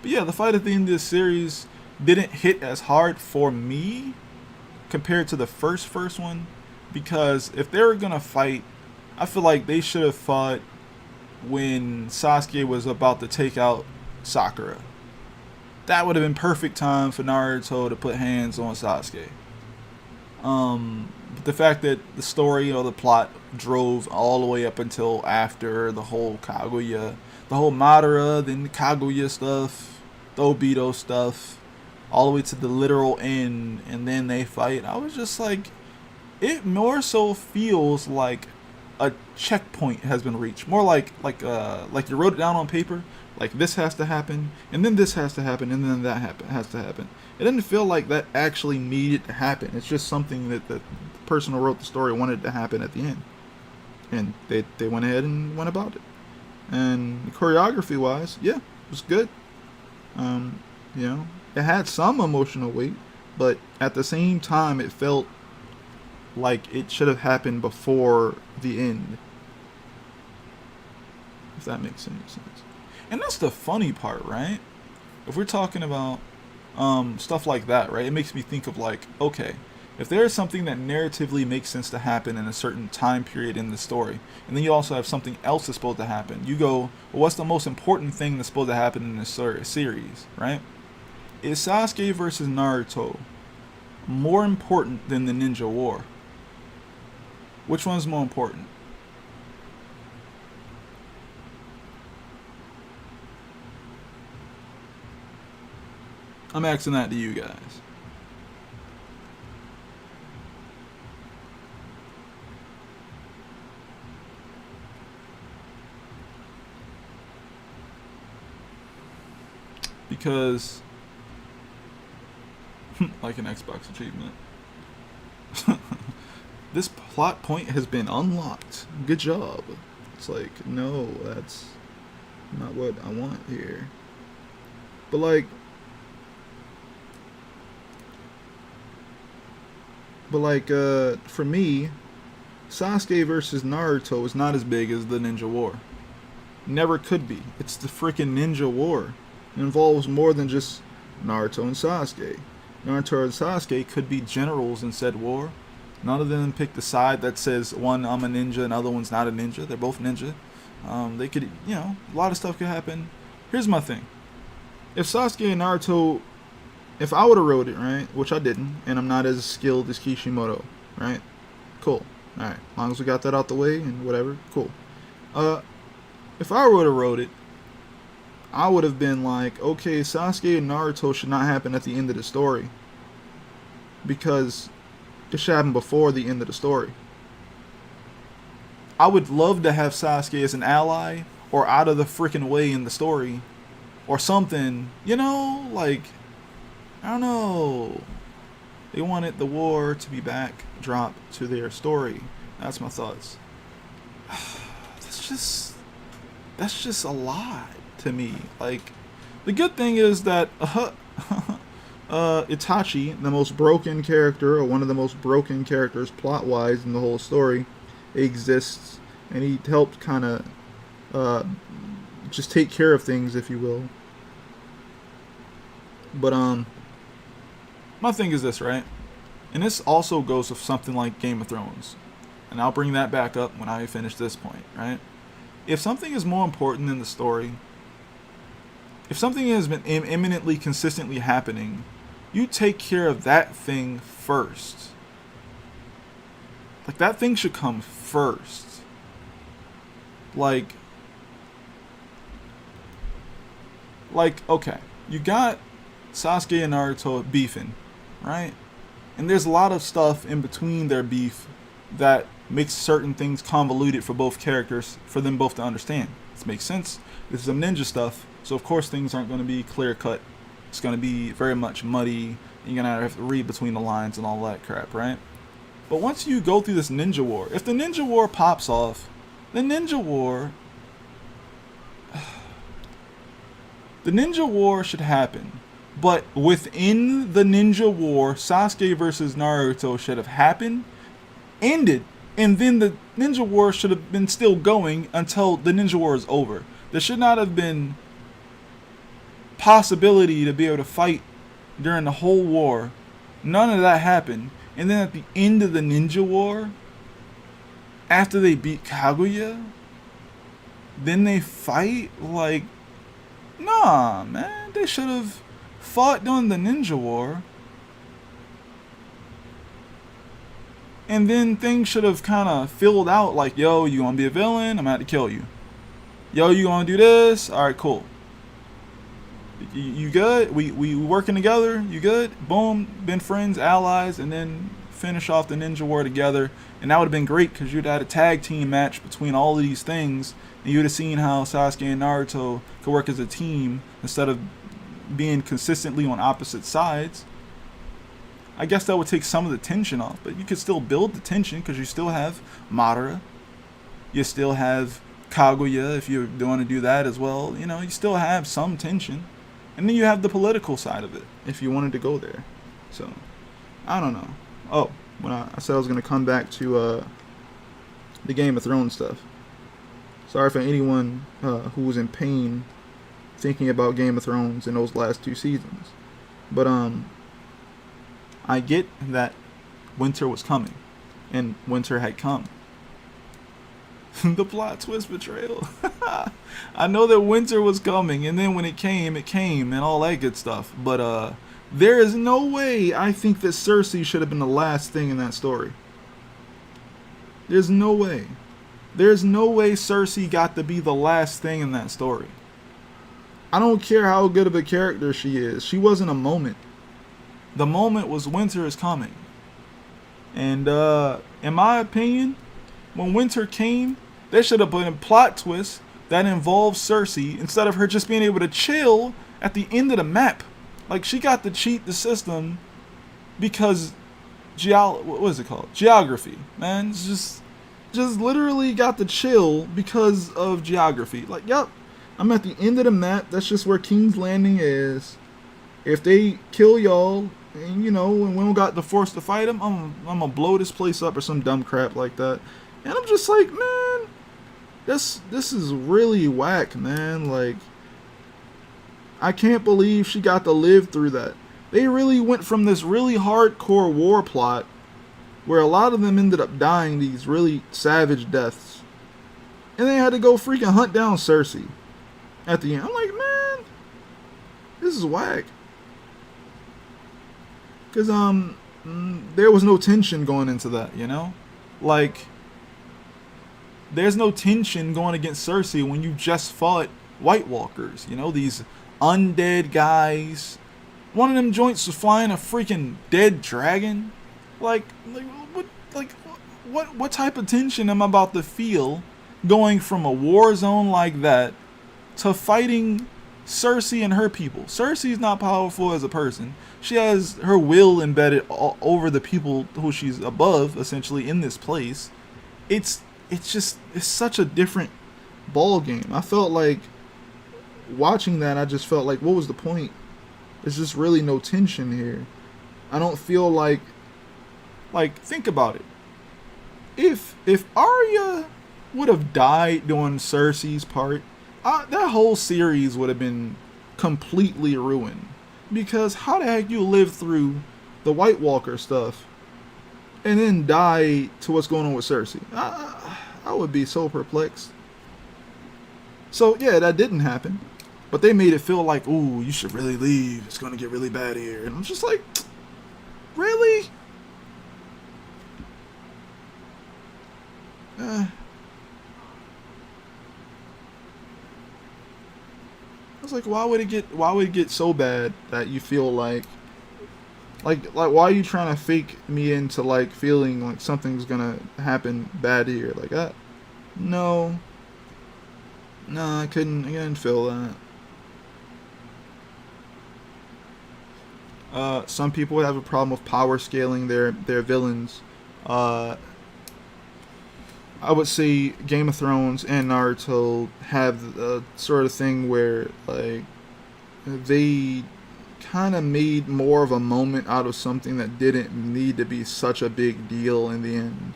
yeah, the fight at the end of this series didn't hit as hard for me compared to the first one, because if they were gonna fight, I feel like they should have fought when Sasuke was about to take out Sakura. That would have been perfect time for Naruto to put hands on Sasuke. But the fact that the story or the plot drove all the way up until after the whole Kaguya, the whole Madara, then the Kaguya stuff, the Obito stuff, all the way to the literal end, and then they fight. I was just like, it more so feels like a checkpoint has been reached. More like you wrote it down on paper. Like this has to happen, and then this has to happen, and then that has to happen. It didn't feel like that actually needed to happen. It's just something that the person who wrote the story wanted to happen at the end, and they went ahead and went about it. And choreography wise, yeah, it was good. You know, it had some emotional weight, but at the same time, it felt like it should have happened before the end. If that makes any sense. And that's the funny part, right? If we're talking about stuff like that, right? It makes me think of like, okay, if there is something that narratively makes sense to happen in a certain time period in the story, and then you also have something else that's supposed to happen, you go, well, what's the most important thing that's supposed to happen in this series, right? Is Sasuke versus Naruto more important than the Ninja War? Which one's more important? I'm asking that to you guys. Because, like an Xbox achievement, this plot point has been unlocked. Good job. It's like, no, that's not what I want here. But like, for me, Sasuke versus Naruto is not as big as the Ninja War. Never could be. It's the freaking Ninja War. It involves more than just Naruto and Sasuke. Naruto and Sasuke could be generals in said war. None of them pick the side that says one, I'm a ninja, and the other one's not a ninja. They're both ninja. They could, you know, a lot of stuff could happen. Here's my thing. If Sasuke and Naruto, if I would have wrote it, right, which I didn't, and I'm not as skilled as Kishimoto, right, cool, alright, as long as we got that out the way and whatever, cool. If I would have wrote it, I would have been like, okay, Sasuke and Naruto should not happen at the end of the story, because it should happen before the end of the story. I would love to have Sasuke as an ally, or out of the freaking way in the story, or something, you know, like, I don't know. They wanted the war to be backdrop to their story. That's my thoughts. That's just a lot to me. Like, the good thing is that Itachi, the most broken character, or one of the most broken characters plot-wise in the whole story, exists, and he helped kind of just take care of things, if you will. But my thing is this, right? And this also goes with something like Game of Thrones, and I'll bring that back up when I finish this point, right? If something is more important than the story, if something has been imminently consistently happening, you take care of that thing first. Like, that thing should come first. Like, okay, you got Sasuke and Naruto beefing, right? And there's a lot of stuff in between their beef that makes certain things convoluted for both characters, for them both to understand. This makes sense. This is some ninja stuff, so of course things aren't going to be clear cut. It's going to be very much muddy. You're going to have to read between the lines and all that crap, right? But once you go through this ninja war, if the ninja war pops off, the ninja war should happen. But within the ninja war, Sasuke versus Naruto should have happened, ended, and then the ninja war should have been still going until the ninja war is over. There should not have been possibility to be able to fight during the whole war. None of that happened. And then at the end of the ninja war, after they beat Kaguya, then they fight? Like, nah, man. They should have fought during the ninja war, and then things should have kind of filled out, like, yo, you gonna be a villain? I'm gonna have to kill you. Yo, you gonna do this? Alright, cool. You good? We working together? You good? Boom, been friends, allies, and then finish off the Ninja War together, and that would have been great because you'd had a tag team match between all of these things, and you'd have seen how Sasuke and Naruto could work as a team instead of being consistently on opposite sides. I guess that would take some of the tension off, but you could still build the tension because you still have Madara, you still have Kaguya if you want to do that as well. You know, you still have some tension, and then you have the political side of it if you wanted to go there. So I don't know. Oh, when I said I was gonna come back to the Game of Thrones stuff. Sorry for anyone who was in pain thinking about Game of Thrones in those last 2 seasons, but I get that winter was coming, and winter had come. The plot twist betrayal. I know that winter was coming, and then when it came, and all that good stuff. But there is no way I think that Cersei should have been the last thing in that story. There's no way. There's no way Cersei got to be the last thing in that story. I don't care how good of a character she is. She wasn't a moment. The moment was winter is coming. And in my opinion, when winter came, there should have been a plot twist that involved Cersei instead of her just being able to chill at the end of the map. Like, she got to cheat the system because what was it called? Geography, man. It's just literally got to chill because of geography. Like, yep, I'm at the end of the map. That's just where King's Landing is. If they kill y'all, and you know, and we don't got the force to fight them, I'm gonna blow this place up or some dumb crap like that. And I'm just like, man, this is really whack, man. Like, I can't believe she got to live through that. They really went from this really hardcore war plot where a lot of them ended up dying these really savage deaths, and they had to go freaking hunt down Cersei at the end. I'm like, man, this is whack. Because there was no tension going into that, you know? Like, there's no tension going against Cersei when you just fought White Walkers, you know? These undead guys. One of them joints was flying a freaking dead dragon. Like what type of tension am I about to feel going from a war zone like that to fighting Cersei and her people? Cersei's not powerful as a person. She has her will embedded all over the people who she's above, essentially, in this place. It's such a different ball game. I felt like watching that, I just felt like, what was the point? There's just really no tension here. I don't feel like think about it. If Arya would have died during Cersei's part, that whole series would have been completely ruined. Because how the heck you live through the White Walker stuff and then die to what's going on with Cersei? I would be so perplexed. So yeah, that didn't happen. But they made it feel like, ooh, you should really leave. It's going to get really bad here. And I'm just like, really? I was like, why would it get so bad that you feel like why are you trying to fake me into like feeling like something's gonna happen bad here? Like that? No, I didn't feel that. Some people have a problem with power scaling their villains. I would say Game of Thrones and Naruto have a sort of thing where like they kind of made more of a moment out of something that didn't need to be such a big deal in the end.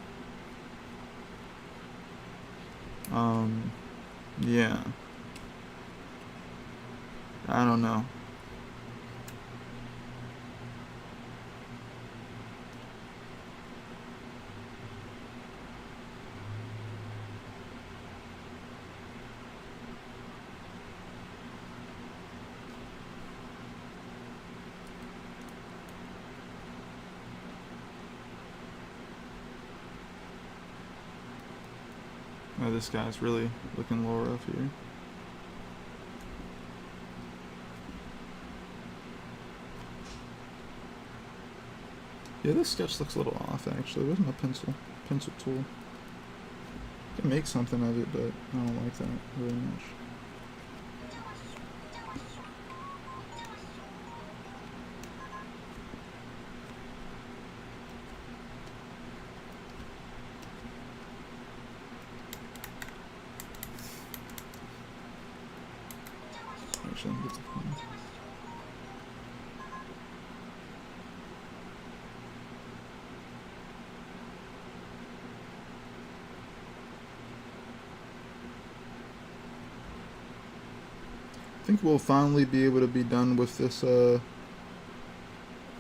Yeah. I don't know. Oh, this guy's really looking low rough here. Yeah, this sketch looks a little off actually. Where's my pencil tool? I can make something of it, but I don't like that very much. Actually, let me get the pen. I think we'll finally be able to be done with this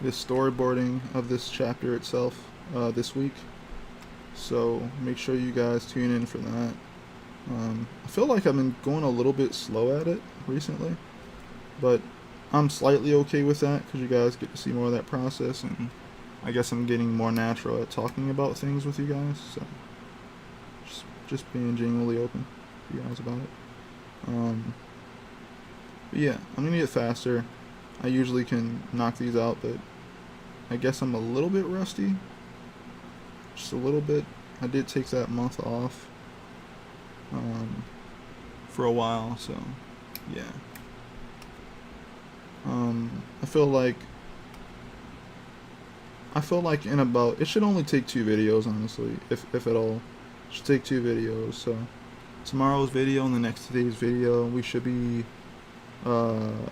this storyboarding of this chapter itself this week. So make sure you guys tune in for that. I feel like I've been going a little bit slow at it recently, but I'm slightly okay with that because you guys get to see more of that process, and I guess I'm getting more natural at talking about things with you guys. So just being genuinely open to you guys about it. But yeah, I'm gonna get faster. I usually can knock these out, but I guess I'm a little bit rusty. Just a little bit. I did take that month off for a while, so yeah. I feel like in about, it should only take 2 videos, honestly, if at all. It should take 2 videos. So tomorrow's video and the next today's video, we should be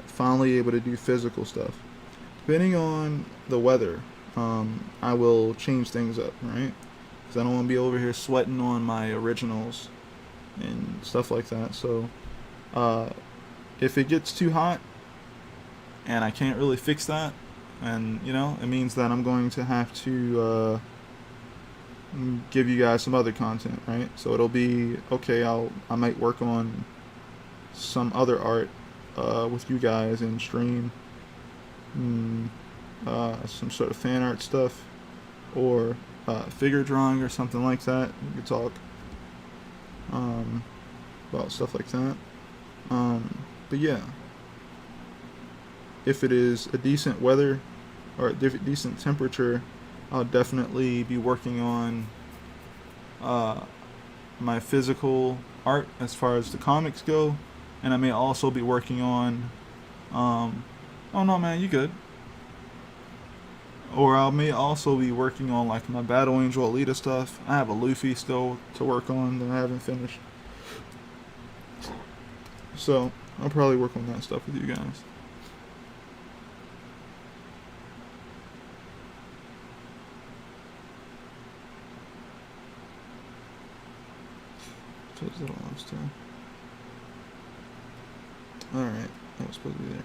finally able to do physical stuff. Depending on the weather, I will change things up, right? Because I don't want to be over here sweating on my originals and stuff like that. So if it gets too hot and I can't really fix that, and you know, it means that I'm going to have to give you guys some other content, right? So it'll be okay. I might work on some other art with you guys and stream some sort of fan art stuff, or figure drawing or something like that. We could talk about stuff like that. But yeah, if it is a decent weather or a decent temperature, I'll definitely be working on my physical art as far as the comics go, and I may also be working on oh no man, you good. Or I may also be working on like my Battle Angel Alita stuff. I have a Luffy still to work on that I haven't finished, so I'll probably work on that stuff with you guys. Those little ones too. Alright, that was supposed to be there.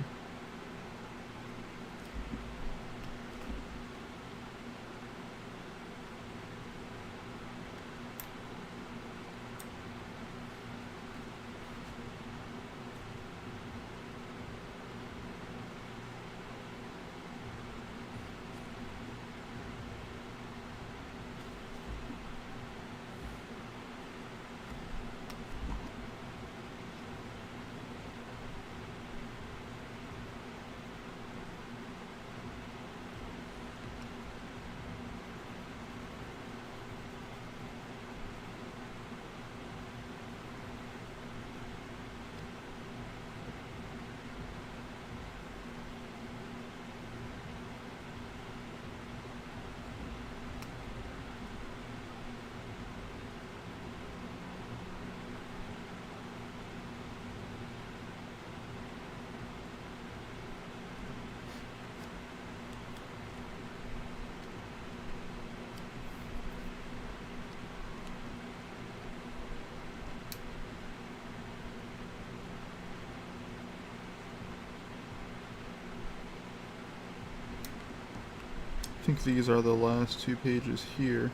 I think these are the last 2 pages here,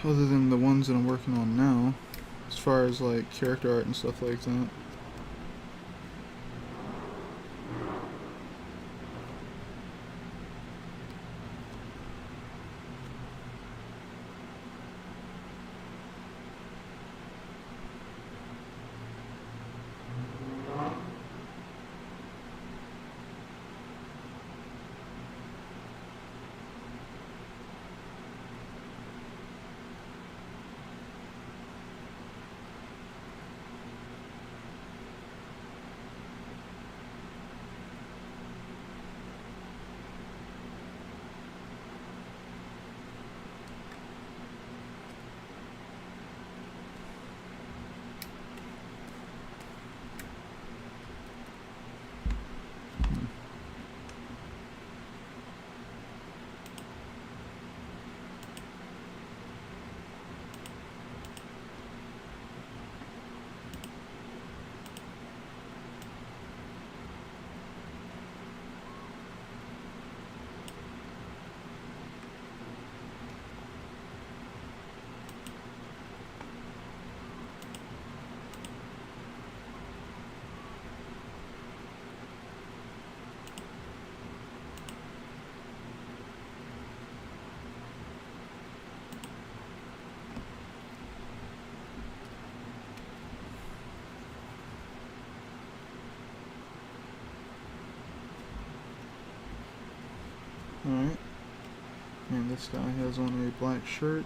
other than the ones that I'm working on now, as far as like character art and stuff like that. Alright. And this guy has on a black shirt.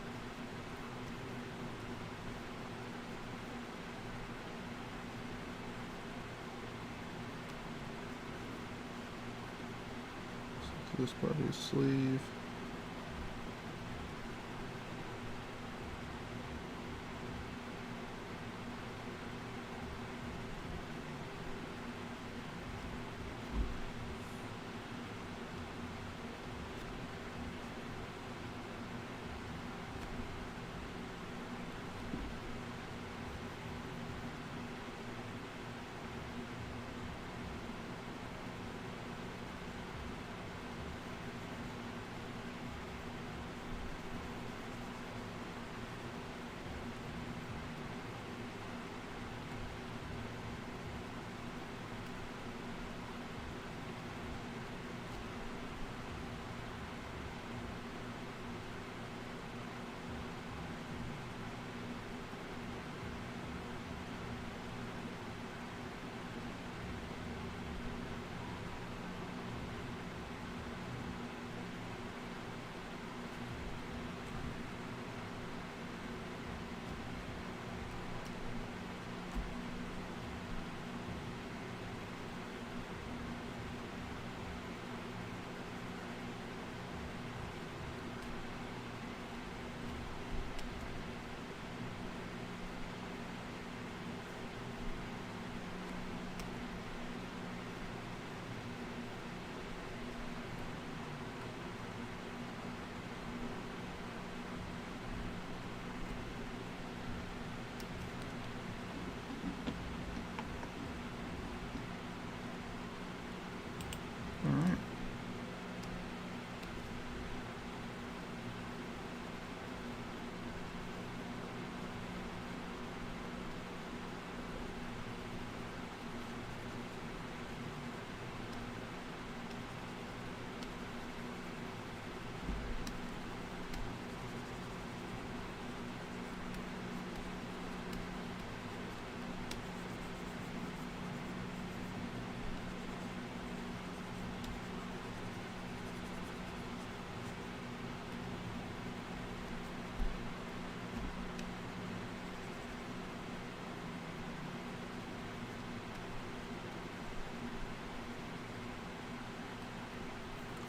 So this part of his sleeve. Alright.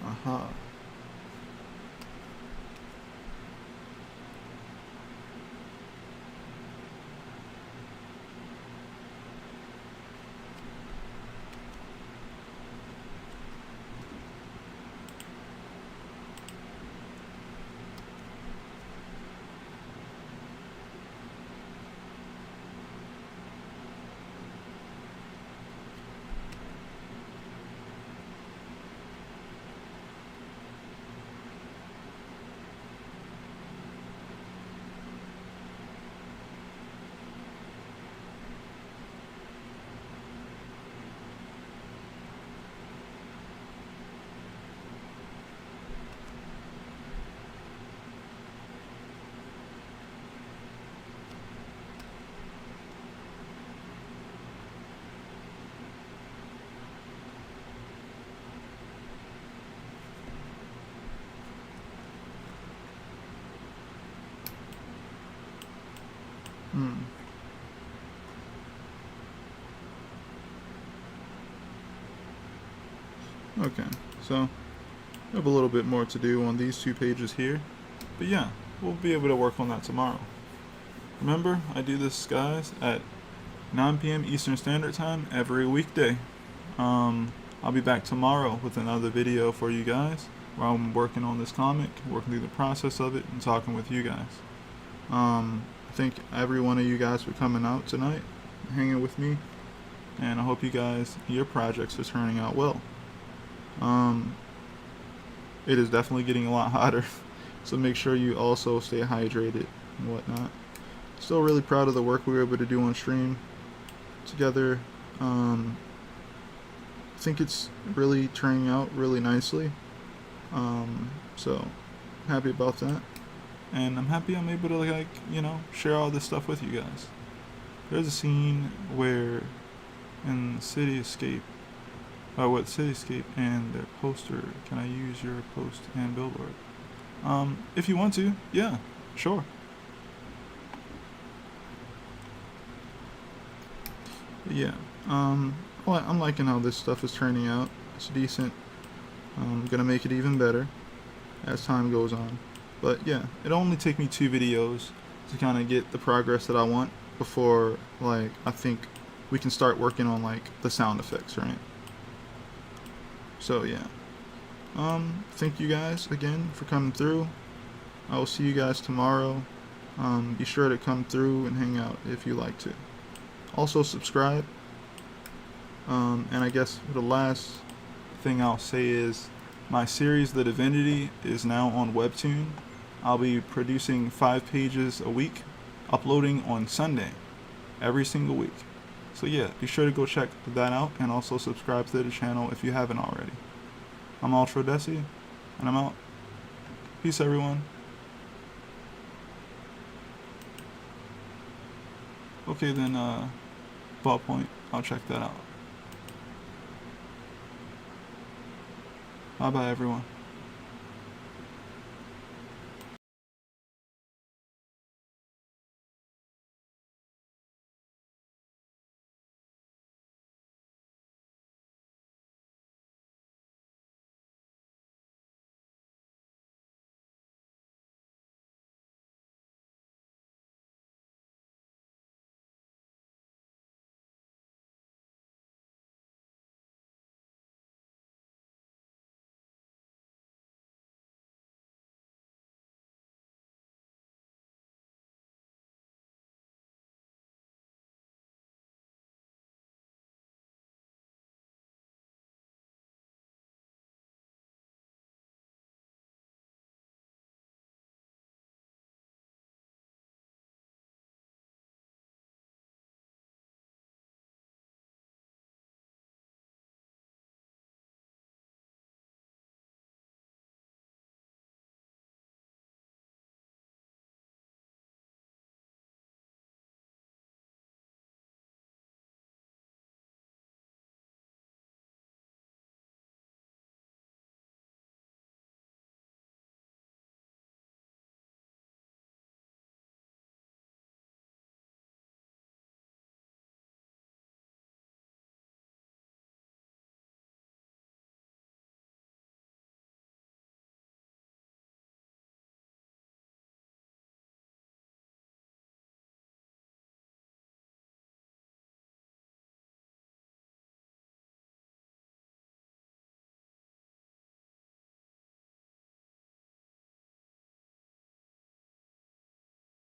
Aha. Hmm. Okay, so I have a little bit more to do on these 2 pages here, but yeah, we'll be able to work on that tomorrow. Remember, I do this, guys, at 9 p.m. Eastern Standard Time every weekday. I'll be back tomorrow with another video for you guys where I'm working on this comic, working through the process of it, and talking with you guys. I thank every one of you guys for coming out tonight, hanging with me, and I hope you guys, your projects are turning out well. It is definitely getting a lot hotter, so make sure you also stay hydrated and whatnot. Still really proud of the work we were able to do on stream together. I think it's really turning out really nicely, so happy about that. And I'm happy I'm able to, share all this stuff with you guys. There's a scene where in City Escape, with Cityscape and their poster. Can I use your post and billboard? If you want to, yeah, sure. Yeah, well, I'm liking how this stuff is turning out. It's decent. I'm gonna make it even better as time goes on. But yeah, it'll only take me 2 videos to kind of get the progress that I want before, like, I think we can start working on, like, the sound effects, right? So yeah. Thank you guys again for coming through. I will see you guys tomorrow. Be sure to come through and hang out if you like to. Also subscribe. And I guess the last thing I'll say is my series, The Divinity, is now on Webtoon. I'll be producing 5 pages a week, uploading on Sunday, every single week. So yeah, be sure to go check that out and also subscribe to the channel if you haven't already. I'm Altrodesi, and I'm out. Peace, everyone. Okay, then, ballpoint. I'll check that out. Bye-bye, everyone.